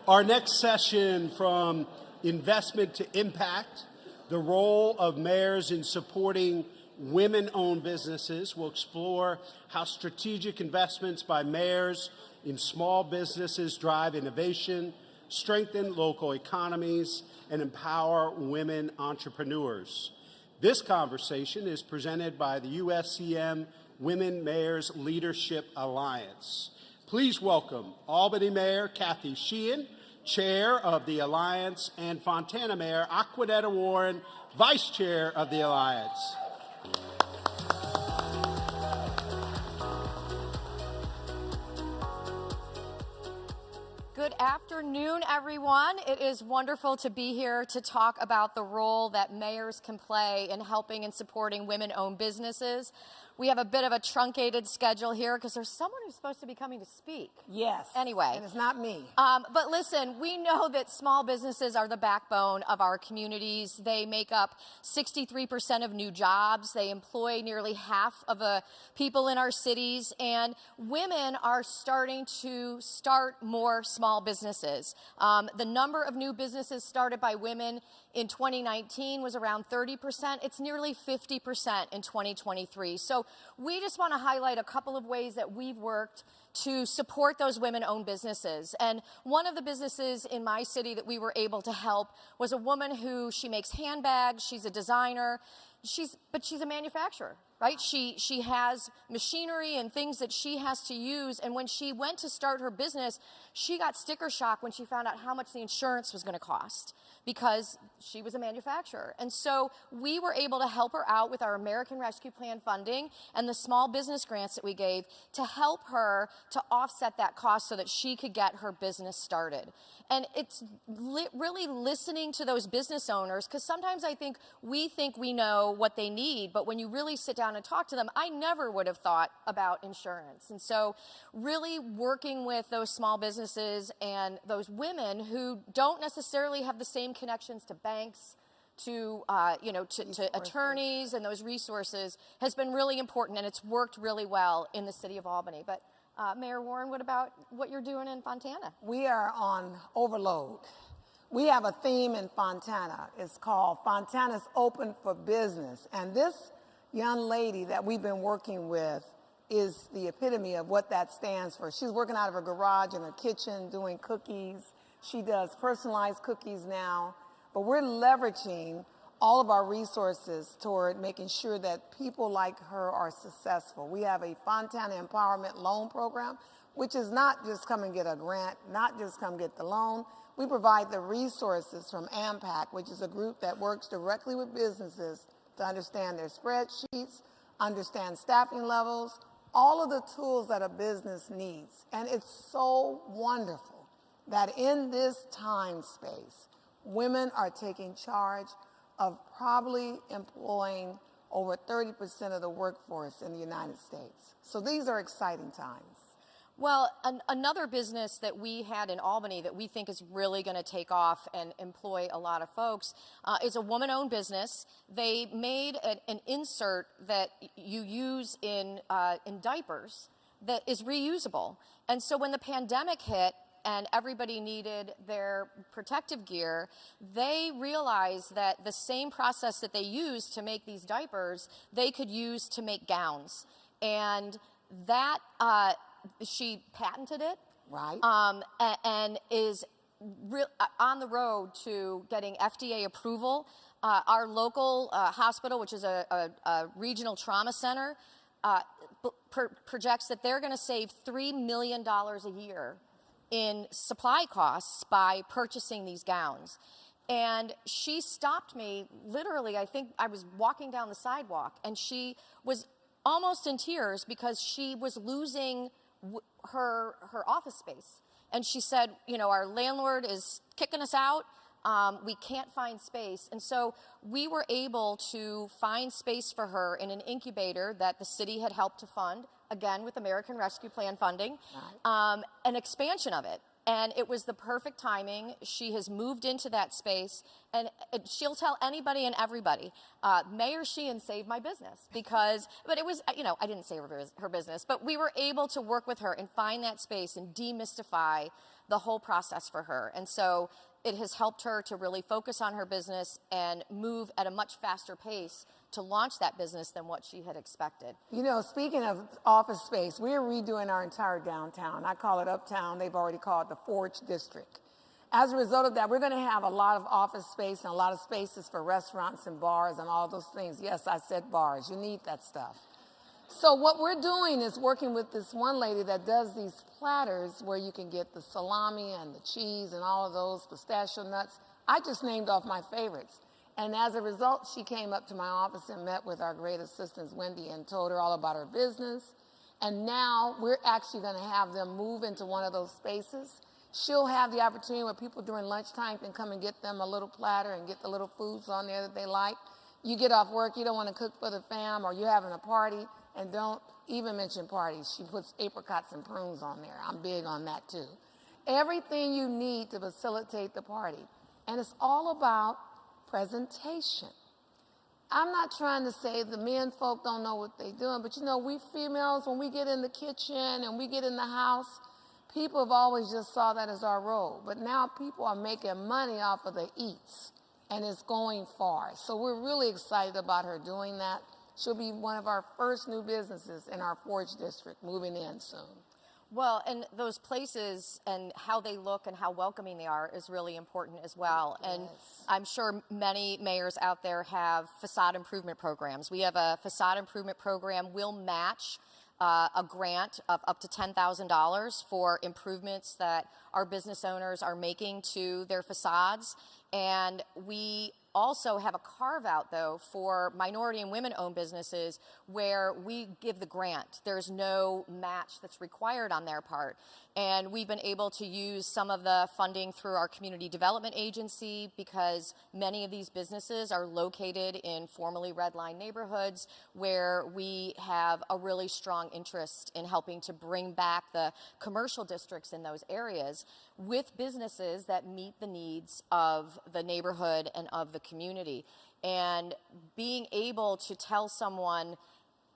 Our next session, From Investment to Impact, the role of mayors in supporting women-owned businesses, will explore how strategic investments by mayors in small businesses drive innovation, strengthen local economies, and empower women entrepreneurs. This conversation is presented by the USCM Women Mayors Leadership Alliance. Please welcome Albany Mayor Kathy Sheehan, Chair of the Alliance, and Fontana Mayor Aquanetta Warren, Vice Chair of the Alliance. Good afternoon, everyone. It is wonderful to be here to talk about the role that mayors can play in helping and supporting women-owned businesses. We have a bit of a truncated schedule here because there's someone who's supposed to be coming to speak. Yes. Anyway. And it's not me. But listen, we know that small businesses are the backbone of our communities. They make up 63% of new jobs. They employ nearly half of the people in our cities. And women are starting to start more small businesses. The number of new businesses started by women in 2019 was around 30%. It's nearly 50% in 2023. So we just want to highlight a couple of ways that we've worked to support those women-owned businesses. And one of the businesses in my city that we were able to help was a woman who, she makes handbags, she's a designer, but she's a manufacturer, right? She has machinery and things that she has to use, and when she went to start her business, she got sticker shock when she found out how much the insurance was going to cost, because she was a manufacturer. And so we were able to help her out with our American Rescue Plan funding and the small business grants that we gave to help her to offset that cost so that she could get her business started. And it's really listening to those business owners, because sometimes I think we know what they need, but when you really sit down and talk to them, I never would have thought about insurance. And so really working with those small businesses and those women who don't necessarily have the same connections to banks, to attorneys and those resources has been really important, and it's worked really well in the city of Albany. But Mayor Warren, what about what you're doing in Fontana? We are on overload. We have a theme in Fontana. It's called Fontana's Open for Business. And this young lady that we've been working with is the epitome of what that stands for. She's working out of her garage in her kitchen doing cookies. She does personalized cookies now. But we're leveraging all of our resources toward making sure that people like her are successful. We have a Fontana Empowerment Loan Program, which is not just come and get a grant, not just come get the loan. We provide the resources from AMPAC, which is a group that works directly with businesses to understand their spreadsheets, understand staffing levels, all of the tools that a business needs. And it's so wonderful that in this time space, women are taking charge of probably employing over 30% of the workforce in the United States. So these are exciting times. Well, another business that we had in Albany that we think is really going to take off and employ a lot of folks is a woman-owned business. They made an insert that you use in diapers that is reusable. And so when the pandemic hit, and everybody needed their protective gear, they realized that the same process that they used to make these diapers, they could use to make gowns. And that, she patented it. Right. And is on the road to getting FDA approval. Our local hospital, which is a regional trauma center, projects that they're going to save $3 million a year in supply costs by purchasing these gowns. And she stopped me, literally, I think I was walking down the sidewalk, and she was almost in tears because she was losing her office space. And she said, you know, our landlord is kicking us out. We can't find space. And so we were able to find space for her in an incubator that the city had helped to fund, again with American Rescue Plan funding, an expansion of it. And it was the perfect timing. She has moved into that space, and she'll tell anybody and everybody, Mayor Sheehan saved my business but it was, I didn't save her business, but we were able to work with her and find that space and demystify the whole process for her. And so it has helped her to really focus on her business and move at a much faster pace to launch that business than what she had expected. Speaking of office space, we're redoing our entire downtown. I call it Uptown. They've already called it the Forge District. As a result of that, we're going to have a lot of office space and a lot of spaces for restaurants and bars and all those things. Yes, I said bars. You need that stuff. So what we're doing is working with this one lady that does these platters where you can get the salami and the cheese and all of those pistachio nuts. I just named off my favorites. And as a result, she came up to my office and met with our great assistant, Wendy, and told her all about her business. And now we're actually going to have them move into one of those spaces. She'll have the opportunity where people during lunchtime can come and get them a little platter and get the little foods on there that they like. You get off work, you don't want to cook for the fam, or you're having a party, and don't even mention parties. She puts apricots and prunes on there. I'm big on that too. Everything you need to facilitate the party. And it's all about presentation. I'm not trying to say the men folk don't know what they're doing, but we females, when we get in the kitchen and we get in the house, people have always just saw that as our role. But now people are making money off of the eats, and it's going far. So we're really excited about her doing that. She'll be one of our first new businesses in our Forge District, moving in soon. Well, and those places and how they look and how welcoming they are is really important as well. Yes. And I'm sure many mayors out there have facade improvement programs. We have a facade improvement program. We'll match a grant of up to $10,000 for improvements that our business owners are making to their facades. And we also have a carve-out, though, for minority and women-owned businesses where we give the grant. There's no match that's required on their part. And we've been able to use some of the funding through our community development agency because many of these businesses are located in formerly red-line neighborhoods where we have a really strong interest in helping to bring back the commercial districts in those areas with businesses that meet the needs of the neighborhood and of the community. And being able to tell someone,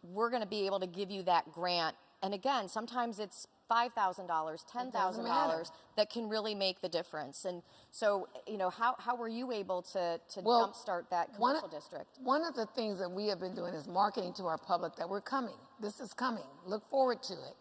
we're going to be able to give you that grant, and again, sometimes it's $5,000, $10,000 that can really make the difference. And so, how were you able to jumpstart that commercial district? One of the things that we have been doing is marketing to our public that we're coming. This is coming. Look forward to it.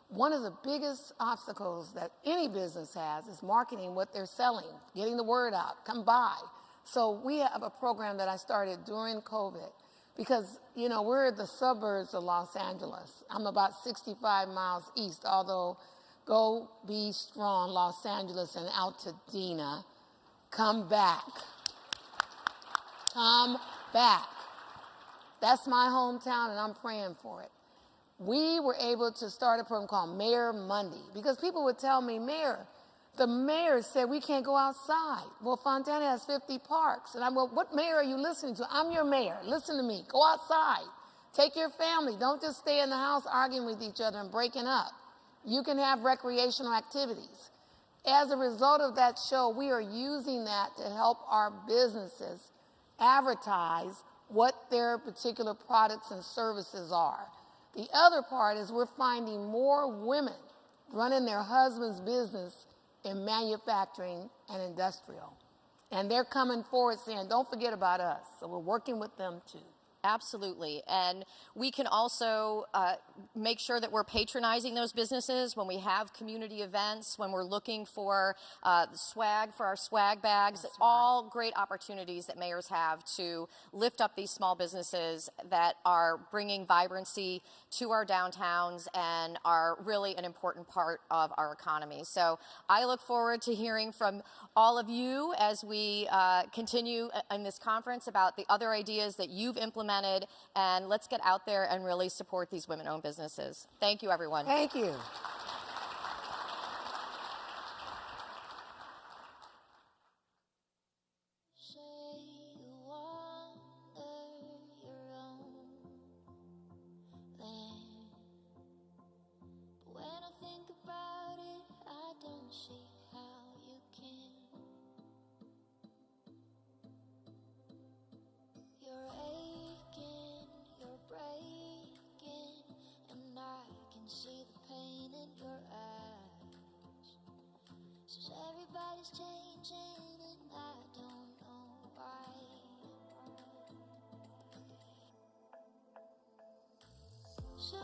One of the biggest obstacles that any business has is marketing what they're selling, getting the word out, come by. So we have a program that I started during COVID because, we're the suburbs of Los Angeles. I'm about 65 miles east, although go be strong, Los Angeles and Altadena. Come back. Come back. That's my hometown, and I'm praying for it. We were able to start a program called Mayor Monday because people would tell me, the mayor said we can't go outside. Well, Fontana has 50 parks. And what mayor are you listening to? I'm your mayor. Listen to me. Go outside. Take your family. Don't just stay in the house arguing with each other and breaking up. You can have recreational activities. As a result of that show, we are using that to help our businesses advertise what their particular products and services are. The other part is we're finding more women running their husband's business in manufacturing and industrial. And they're coming forward saying, don't forget about us. So we're working with them too. Absolutely. And we can also make sure that we're patronizing those businesses when we have community events, when we're looking for swag for our swag bags. That's all great opportunities that mayors have to lift up these small businesses that are bringing vibrancy to our downtowns and are really an important part of our economy. So I look forward to hearing from all of you as we continue in this conference about the other ideas that you've implemented, and let's get out there and really support these women-owned businesses. Thank you, everyone. Thank you. When I think about it, I don't see 'Cause everybody's changing and I don't know why. So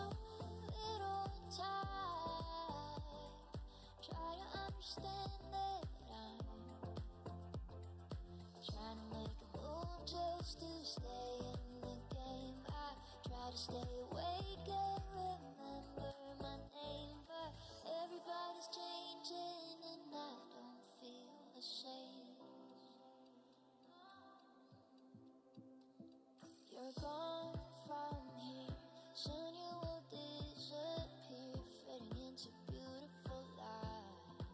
little time, try to understand that I'm trying to make a move just to stay in the game. I try to stay awake and remember my name, but everybody's changing and I don't feel the same. You're gone from here, soon you will disappear, fading into beautiful light.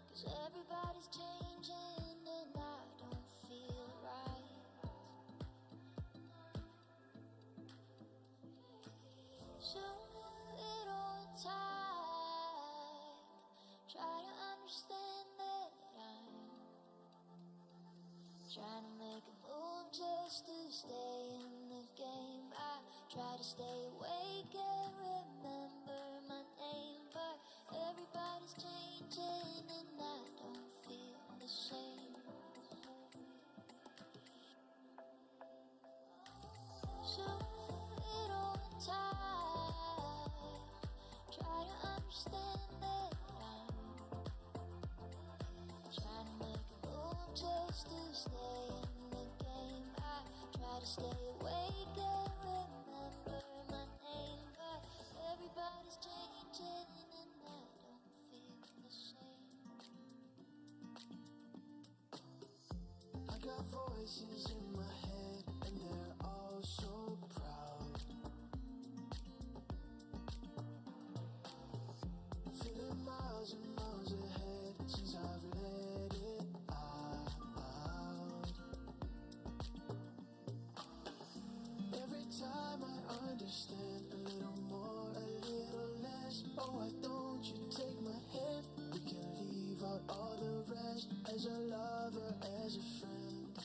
'Cause everybody's changing and I don't feel right. So little time, try to understand that I'm trying to make a move just to stay in the game. I try to stay awake and remember my name, but everybody's changing and I don't feel the same. So little time, try to understand that I'm trying to make a move just to stay in the game. I try to stay awake and remember my name, but everybody's changing and I don't feel the same. I got voices in my head and they're all so proud. Feeling miles and miles ahead since I've let it out. Every time I understand a little more, a little less. Oh, why don't you take my hand? We can leave out all the rest. As a lover, as a friend,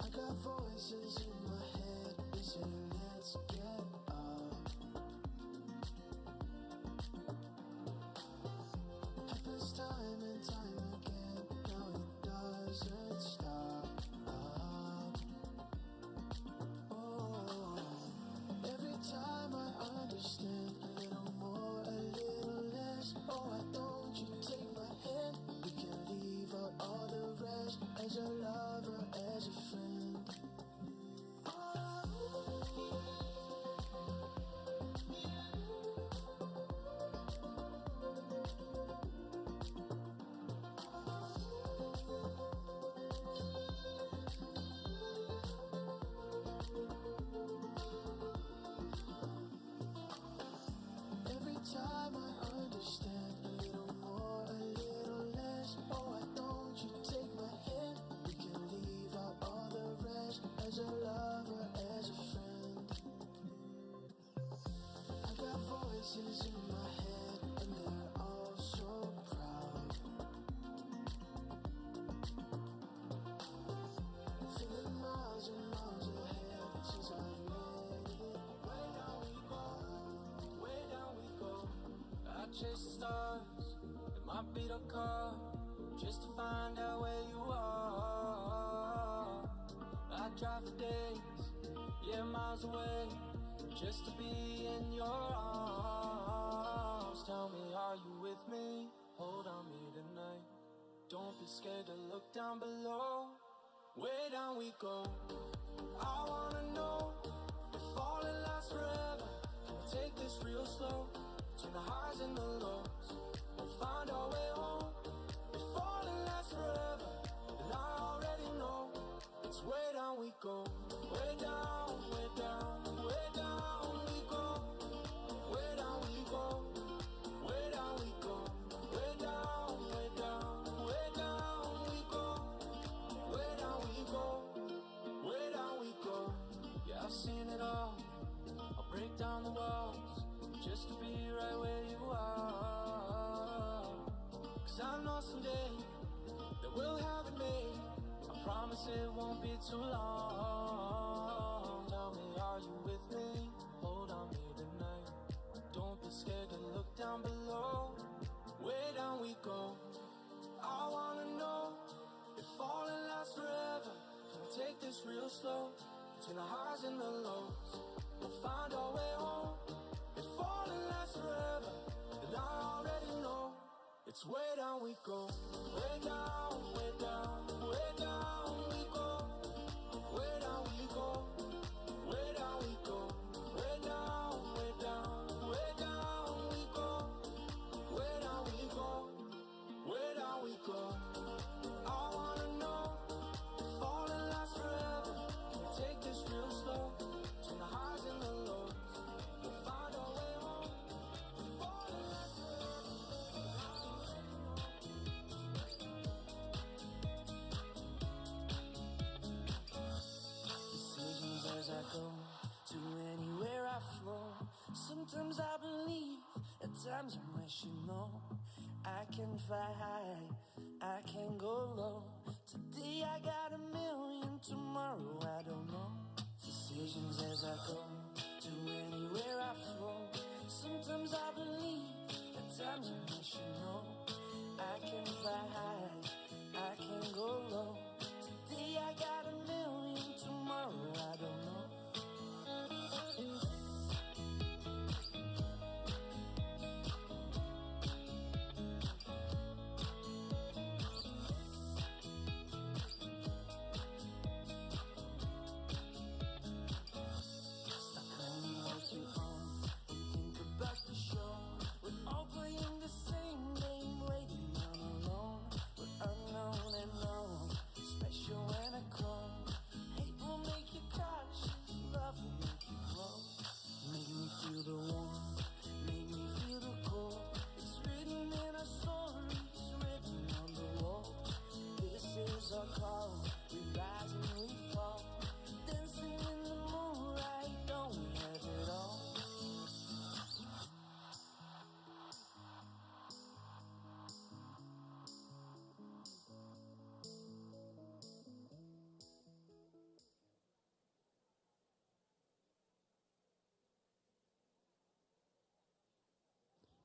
I got voices in my head. They say let's get up. Happens time and time again. Now it doesn't stop. Oh, every time I understand a little more, a little less. Oh, why don't you take my hand? We can leave out all the rest. As a lover, as a friend. Every time I understand a little more, a little less. Oh, why don't you take my hand? We can leave out all the rest. As a lover, as a friend. I got voices in my head and they're all so proud. Feeling miles and miles ahead since I've made it. Way down we go, way down we go. I chase the stars in my beat up car just to find out where you are. I drive for days, yeah, miles away, just to be in your arms. Tell me, are you with me? Hold on me tonight. Don't be scared to look down below. Way down we go. I wanna know if falling lasts forever. Can we take this real slow? Turn the highs and the lows and find our way home. If falling lasts forever, then I already know it's way down we go. Way down, way down, way down we go. Way down we go. Way down we go. Way down, way down, way down we go. Way down we go. Way down we go. Yeah, I've seen it all. I'll break down the walls just to be right where you are. 'Cause I know someday that we'll have it made. I promise it won't be too long. Tell me, are you with me? Hold on me tonight. Don't be scared to look down below. go. I wanna know if falling lasts forever. Can we take this real slow? Between the highs and the lows, we'll find our way home. If falling lasts forever, then I already know. It's way down we go, way down, way down, way down we go. Way down we go, way down we go, way down, way down, way down we go. Way down we go, way down we go. I wanna know if falling lasts forever. Can we take this real slow? Between the highs and the lows, we'll find our way home. If falling lasts decisions as I go to anywhere I flow. Sometimes I believe, at times I wish you know. I can fly high, I can go low. Today I got a million, tomorrow I don't know. Decisions as I go to anywhere I flow. Sometimes I believe, at times I wish you know. I can fly high, I can go low. Today I got a million, tomorrow I don't know.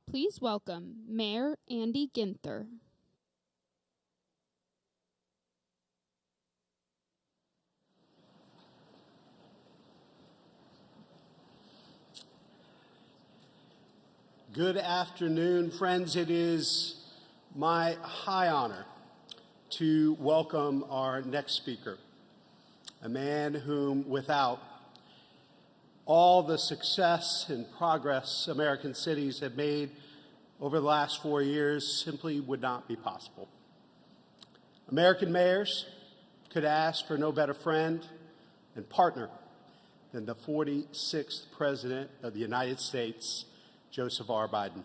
Please welcome Mayor Andy Ginther. Good afternoon, friends. It is my high honor to welcome our next speaker, a man whom, without all the success and progress American cities have made over the last 4 years, simply would not be possible. American mayors could ask for no better friend and partner than the 46th President of the United States, Joseph R. Biden.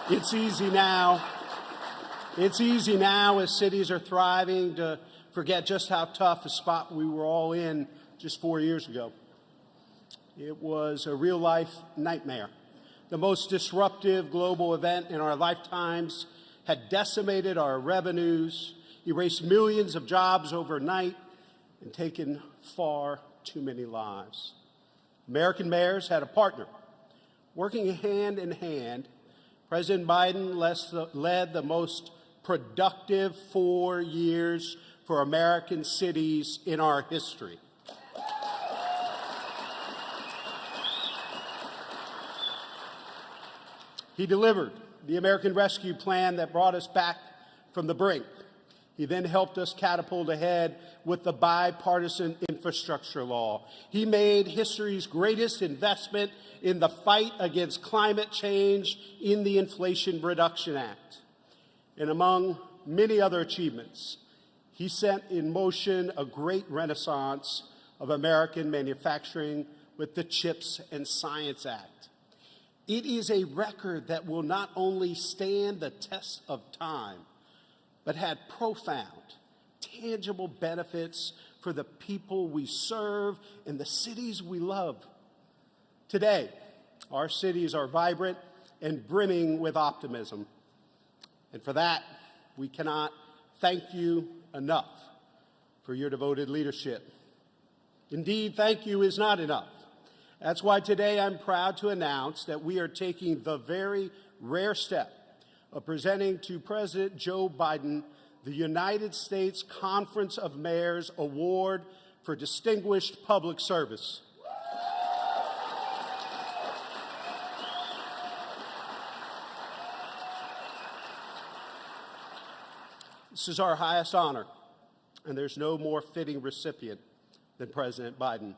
It's easy now. It's easy now as cities are thriving to forget just how tough a spot we were all in just 4 years ago. It was a real-life nightmare. The most disruptive global event in our lifetimes had decimated our revenues, erased millions of jobs overnight, and taken far too many lives. American mayors had a partner. Working hand in hand, President Biden led the most productive 4 years for American cities in our history. He delivered the American Rescue Plan that brought us back from the brink. He then helped us catapult ahead with the bipartisan infrastructure law. He made history's greatest investment in the fight against climate change in the Inflation Reduction Act. And among many other achievements, he set in motion a great renaissance of American manufacturing with the CHIPS and Science Act. It is a record that will not only stand the test of time, but had profound, tangible benefits for the people we serve and the cities we love. Today, our cities are vibrant and brimming with optimism. And for that, we cannot thank you enough for your devoted leadership. Indeed, thank you is not enough. That's why today I'm proud to announce that we are taking the very rare step of presenting to President Joe Biden the United States Conference of Mayors Award for Distinguished Public Service. This is our highest honor, and there's no more fitting recipient than President Biden.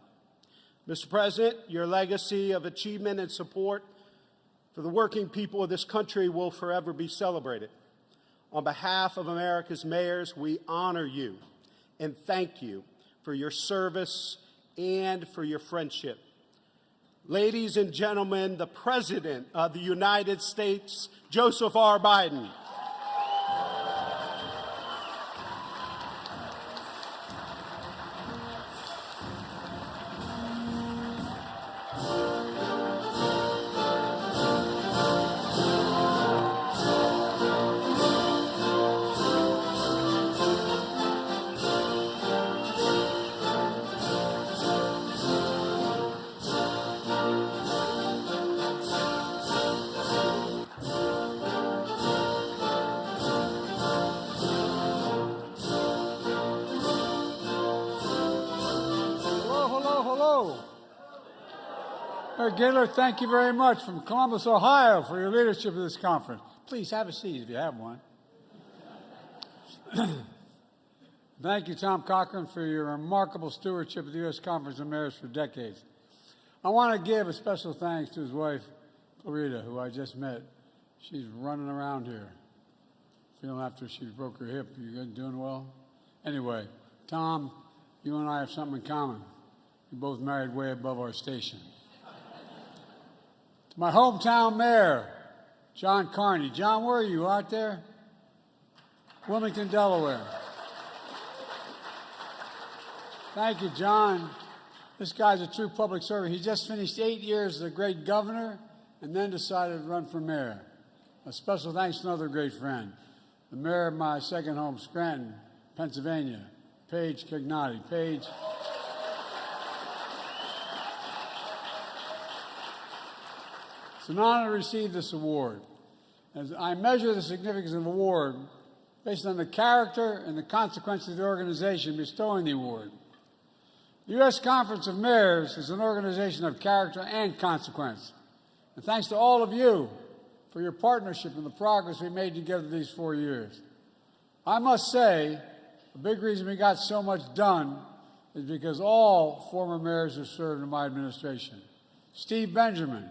Mr. President, your legacy of achievement and support for the working people of this country will forever be celebrated. On behalf of America's mayors, we honor you and thank you for your service and for your friendship. Ladies and gentlemen, the President of the United States, Joseph R. Biden. Mayor Ginther, thank you very much from Columbus, Ohio, for your leadership of this conference. Please have a seat if you have one. Thank you, Tom Cochran, for your remarkable stewardship of the U.S. Conference of Mayors for decades. I want to give a special thanks to his wife, Clarita, who I just met. She's running around here, feeling after she broke her hip. You guys doing well? Anyway, Tom, you and I have something in common. We both married way above our station. To my hometown mayor, John Carney. John, where are you? Out there? Wilmington, Delaware. Thank you, John. This guy's a true public servant. He just finished 8 years as a great governor and then decided to run for mayor. A special thanks to another great friend, the mayor of my second home, Scranton, Pennsylvania, Paige Cagnotti. Paige. It's an honor to receive this award. As I measure the significance of the award based on the character and the consequences of the organization bestowing the award. The U.S. Conference of Mayors is an organization of character and consequence. And thanks to all of you for your partnership and the progress we made together these 4 years. I must say, the big reason we got so much done is because all former mayors have served in my administration. Steve Benjamin,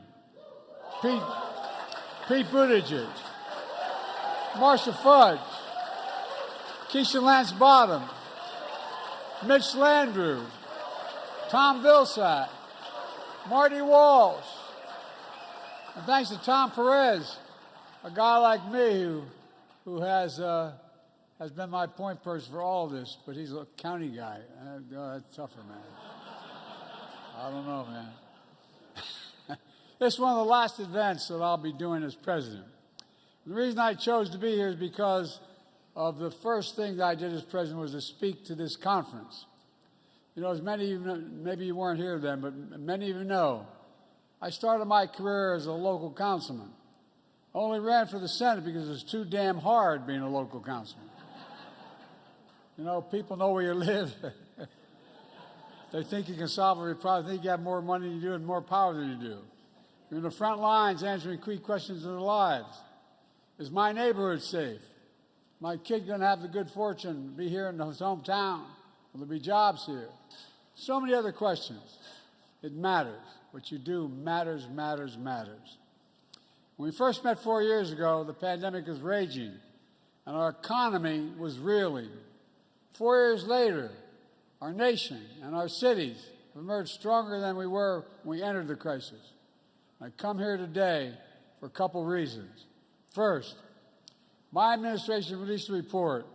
Pete Buttigieg, Marcia Fudge, Keisha Lance Bottom, Mitch Landrieu, Tom Vilsack, Marty Walsh, and thanks to Tom Perez, a guy like me who has been my point person for all of this, but he's a county guy. That's tougher, man. I don't know, man. This is one of the last events that I'll be doing as president. The reason I chose to be here is because of the first thing that I did as president was to speak to this conference. You know, as many of you know, maybe you weren't here then, but many of you know, I started my career as a local councilman. I only ran for the Senate because it was too damn hard being a local councilman. You know, people know where you live. They think you can solve every problem. They think you have more money than you do and more power than you do. You're in the front lines answering key questions in their lives. Is my neighborhood safe? My kid going to have the good fortune to be here in his hometown? Will there be jobs here? So many other questions. It matters. What you do matters, matters, matters. When we first met 4 years ago, the pandemic was raging, and our economy was reeling. 4 years later, our nation and our cities have emerged stronger than we were when we entered the crisis. I come here today for a couple reasons. First, my administration released a report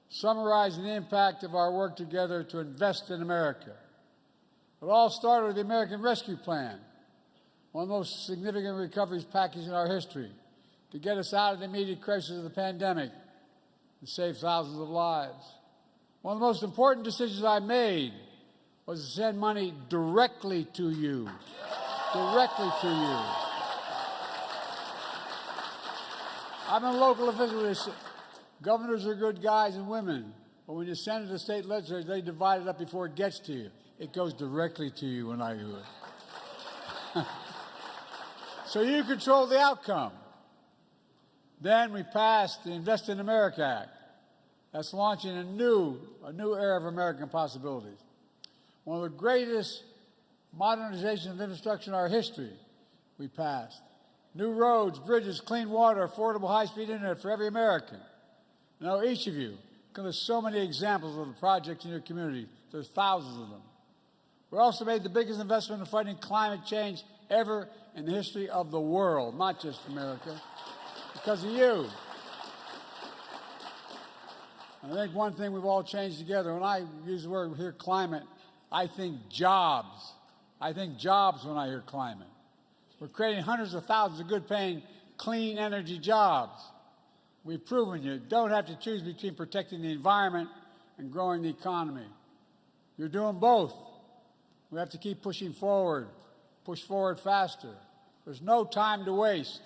summarizing the impact of our work together to invest in America. It all started with the American Rescue Plan, one of the most significant recovery packages in our history to get us out of the immediate crisis of the pandemic and save thousands of lives. One of the most important decisions I made was to send money directly to you. Directly to you. I'm a local official. Governors are good guys and women, but when you send it to state legislators, they divide it up before it gets to you. It goes directly to you when I do it. So you control the outcome. Then we passed the Invest in America Act. That's launching a new era of American possibilities. One of the greatest modernizations of infrastructure in our history we passed. New roads, bridges, clean water, affordable high-speed internet for every American. I know each of you, because there's so many examples of the projects in your community. There's thousands of them. We also made the biggest investment in fighting climate change ever in the history of the world, not just America, because of you. And I think one thing we've all changed together, when I use the word here climate, I think jobs. I think jobs when I hear climate. We're creating hundreds of thousands of good-paying, clean energy jobs. We've proven you don't have to choose between protecting the environment and growing the economy. You're doing both. We have to keep pushing forward, push forward faster. There's no time to waste.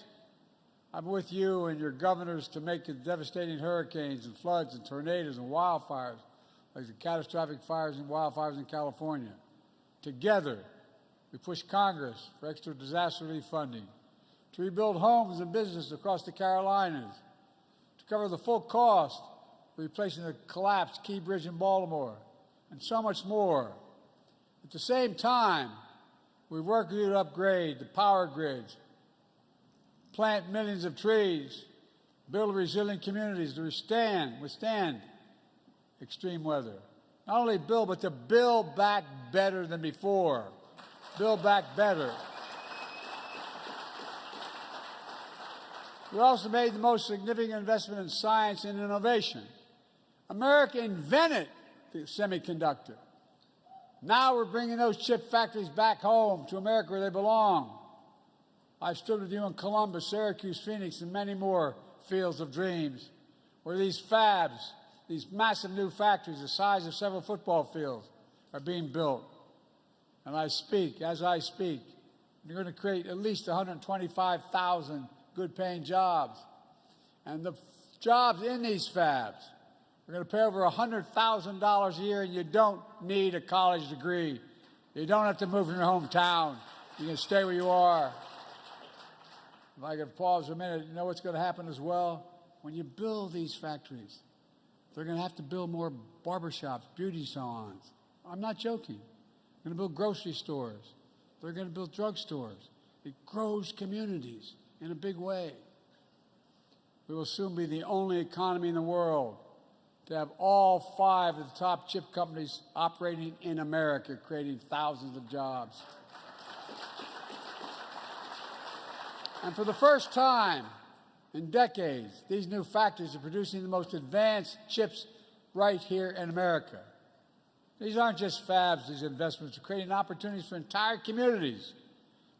I'm with you and your governors to make the devastating hurricanes and floods and tornadoes and wildfires, like the catastrophic fires and wildfires in California. Together, we push Congress for extra disaster relief funding, to rebuild homes and businesses across the Carolinas, to cover the full cost of replacing the collapsed Key Bridge in Baltimore, and so much more. At the same time, we work with you to upgrade the power grids, plant millions of trees, build resilient communities to withstand extreme weather. Not only build, but to build back better than before. Build back better. We also made the most significant investment in science and innovation. America invented the semiconductor. Now we're bringing those chip factories back home to America where they belong. I've stood with you in Columbus, Syracuse, Phoenix, and many more fields of dreams, where these fabs, these massive new factories the size of several football fields, are being built. And as I speak, you're going to create at least 125,000 good-paying jobs. And the jobs in these fabs are going to pay over $100,000 a year, and you don't need a college degree. You don't have to move from your hometown. You can stay where you are. If I could pause a minute, you know what's going to happen as well? When you build these factories, they're going to have to build more barbershops, beauty salons. I'm not joking. They're going to build grocery stores. They're going to build drugstores. It grows communities in a big way. We will soon be the only economy in the world to have all 5 of the top chip companies operating in America, creating thousands of jobs. And for the first time in decades, these new factories are producing the most advanced chips right here in America. These aren't just fabs, these investments are creating opportunities for entire communities,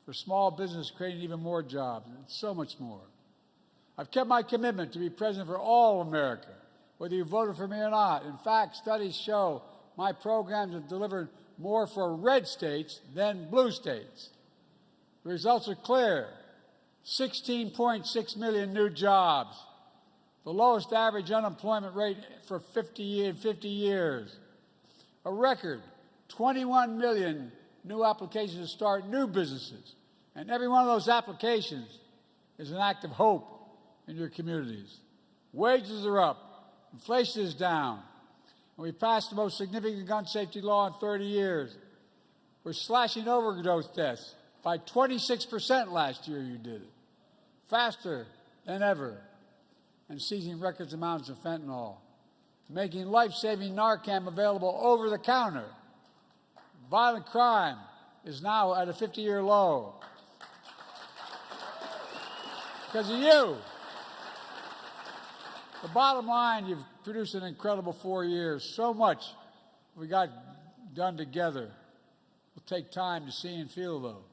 for small business, creating even more jobs, and so much more. I've kept my commitment to be president for all America, whether you voted for me or not. In fact, studies show my programs have delivered more for red states than blue states. The results are clear. 16.6 million new jobs, the lowest average unemployment rate for 50 years, a record 21 million new applications to start new businesses, and every one of those applications is an act of hope in your communities. Wages are up, inflation is down, and we passed the most significant gun safety law in 30 years. We're slashing overdose deaths by 26% last year you did it, faster than ever, and seizing record amounts of fentanyl, making life-saving Narcan available over the counter. Violent crime is now at a 50-year low. Because of you. The bottom line, you've produced an incredible 4 years. So much we got done together. Will take time to see and feel, though.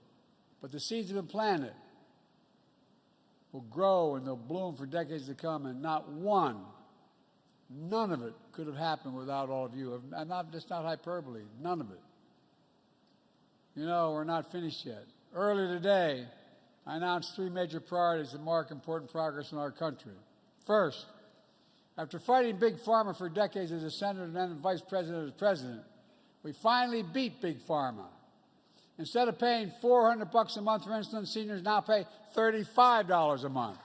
but the seeds have been planted, will grow and they'll bloom for decades to come, and none of it could have happened without all of you. That's not hyperbole, none of it. You know, we're not finished yet. Earlier today, I announced 3 major priorities that mark important progress in our country. First, after fighting Big Pharma for decades as a senator and then vice president as president, we finally beat Big Pharma. Instead of paying $400 a month for insulin, seniors now pay $35 a month.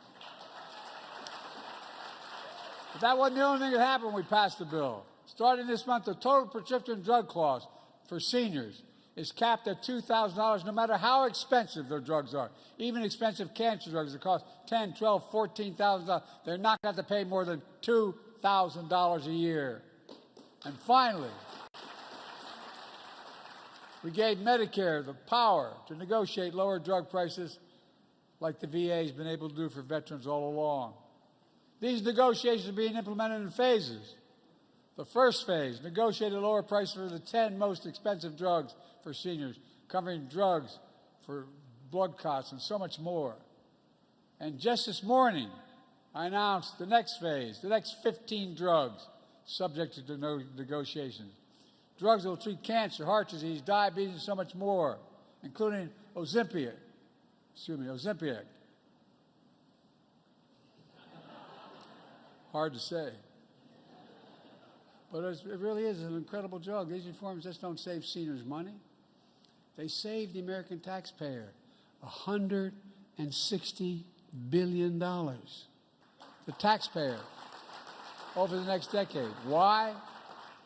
But that wasn't the only thing that happened when we passed the bill. Starting this month, the total prescription drug cost for seniors is capped at $2,000 no matter how expensive their drugs are. Even expensive cancer drugs that cost $10,000, $12,000, $14,000, they're not going to pay more than $2,000 a year. And finally, we gave Medicare the power to negotiate lower drug prices like the VA has been able to do for veterans all along. These negotiations are being implemented in phases. The first phase, negotiated lower prices for the 10 most expensive drugs for seniors, covering drugs for blood clots and so much more. And just this morning, I announced the next phase, the next 15 drugs subject to negotiations. Drugs that will treat cancer, heart disease, diabetes, and so much more, including Ozempic. Hard to say. But it really is an incredible drug. These reforms just don't save seniors money. They save the American taxpayer $160 billion. The taxpayer over the next decade. Why?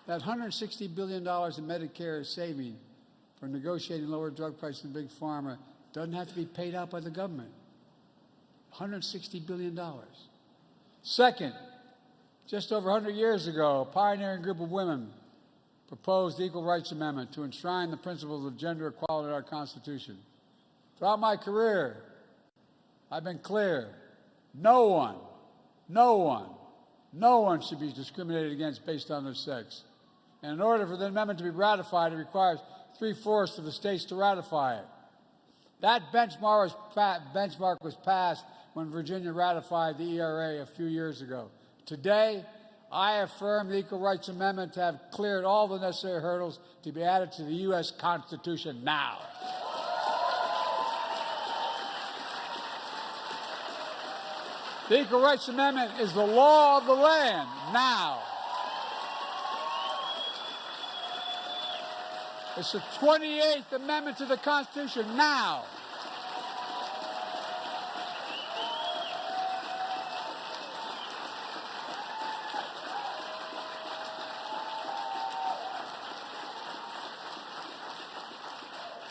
That $160 billion in Medicare is saving for negotiating lower drug prices in Big Pharma doesn't have to be paid out by the government. $160 billion. Second, just over 100 years ago, a pioneering group of women proposed the Equal Rights Amendment to enshrine the principles of gender equality in our Constitution. Throughout my career, I've been clear, no one should be discriminated against based on their sex. And in order for the amendment to be ratified, it requires 3/4 of the states to ratify it. That benchmark was passed when Virginia ratified the ERA a few years ago. Today, I affirm the Equal Rights Amendment to have cleared all the necessary hurdles to be added to the U.S. Constitution now. The Equal Rights Amendment is the law of the land now. It's the 28th Amendment to the Constitution now.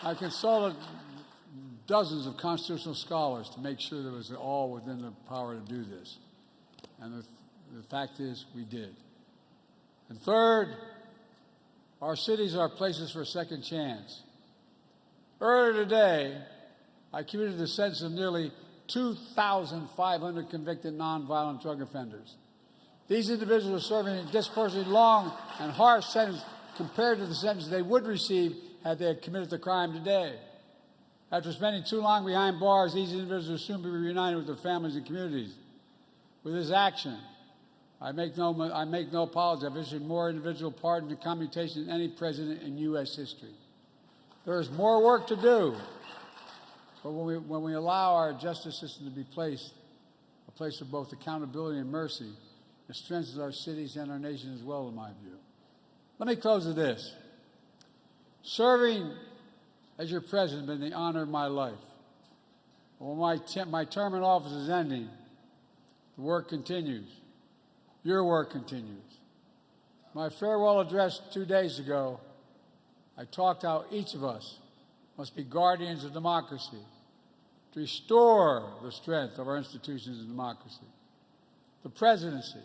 I consulted dozens of constitutional scholars to make sure that it was all within the power to do this. And the fact is, we did. And third, our cities are places for a second chance. Earlier today, I commuted the sentence of nearly 2,500 convicted nonviolent drug offenders. These individuals are serving a disproportionately long and harsh sentence compared to the sentence they would receive had they had committed the crime today. After spending too long behind bars, these individuals will soon be reunited with their families and communities. With this action, I make no apology. I've issued more individual pardons and commutations than any president in U.S. history. There is more work to do, but when we allow our justice system to be a place of both accountability and mercy, it strengthens our cities and our nation as well, in my view. Let me close with this. Serving as your president has been the honor of my life. When my term in office is ending, the work continues. Your work continues. My farewell address 2 days ago, I talked how each of us must be guardians of democracy to restore the strength of our institutions of democracy. The presidency,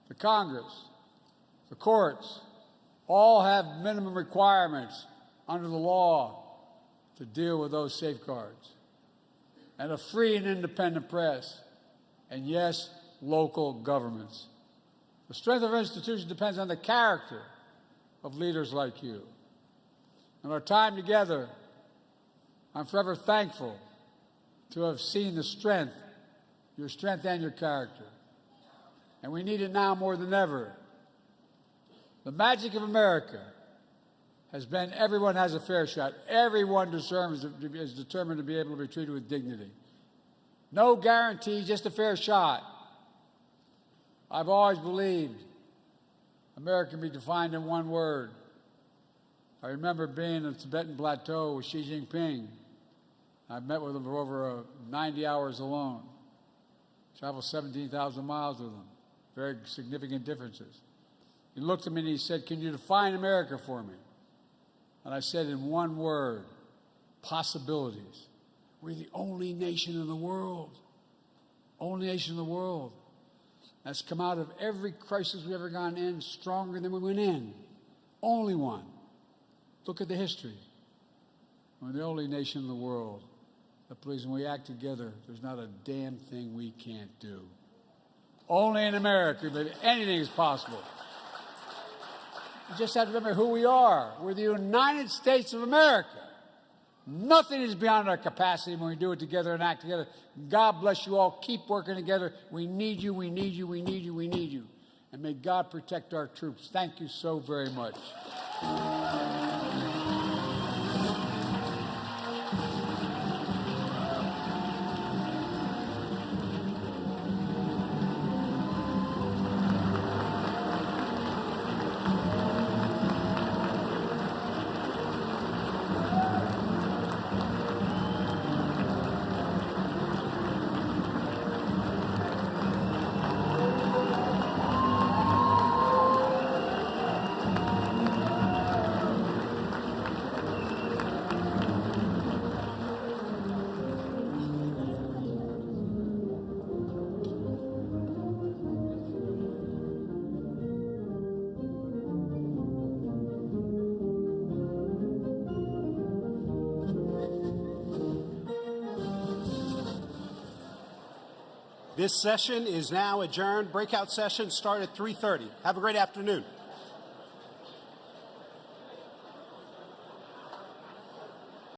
the Congress, the courts, all have minimum requirements under the law to deal with those safeguards. And a free and independent press, and yes, local governments. The strength of our institutions depends on the character of leaders like you. And our time together I'm forever thankful to have seen the strength, your strength and your character. And we need it now more than ever. The magic of America has been everyone has a fair shot. Everyone is determined to be able to be treated with dignity. No guarantee, just a fair shot. I've always believed America can be defined in one word. I remember being in the Tibetan Plateau with Xi Jinping. I met with him for over 90 hours alone. Traveled 17,000 miles with him. Very significant differences. He looked at me and he said, "Can you define America for me?" And I said in one word, possibilities. We're the only nation in the world. Only nation in the world that's come out of every crisis we've ever gone in stronger than we went in. Only one. Look at the history. We're the only nation in the world that believes when we act together, there's not a damn thing we can't do. Only in America that anything is possible. You just have to remember who we are. We're the United States of America. Nothing is beyond our capacity when we do it together and act together. God bless you all. Keep working together. We need you, we need you, we need you, we need you. And may God protect our troops. Thank you so very much. This session is now adjourned. Breakout sessions start at 3:30. Have a great afternoon.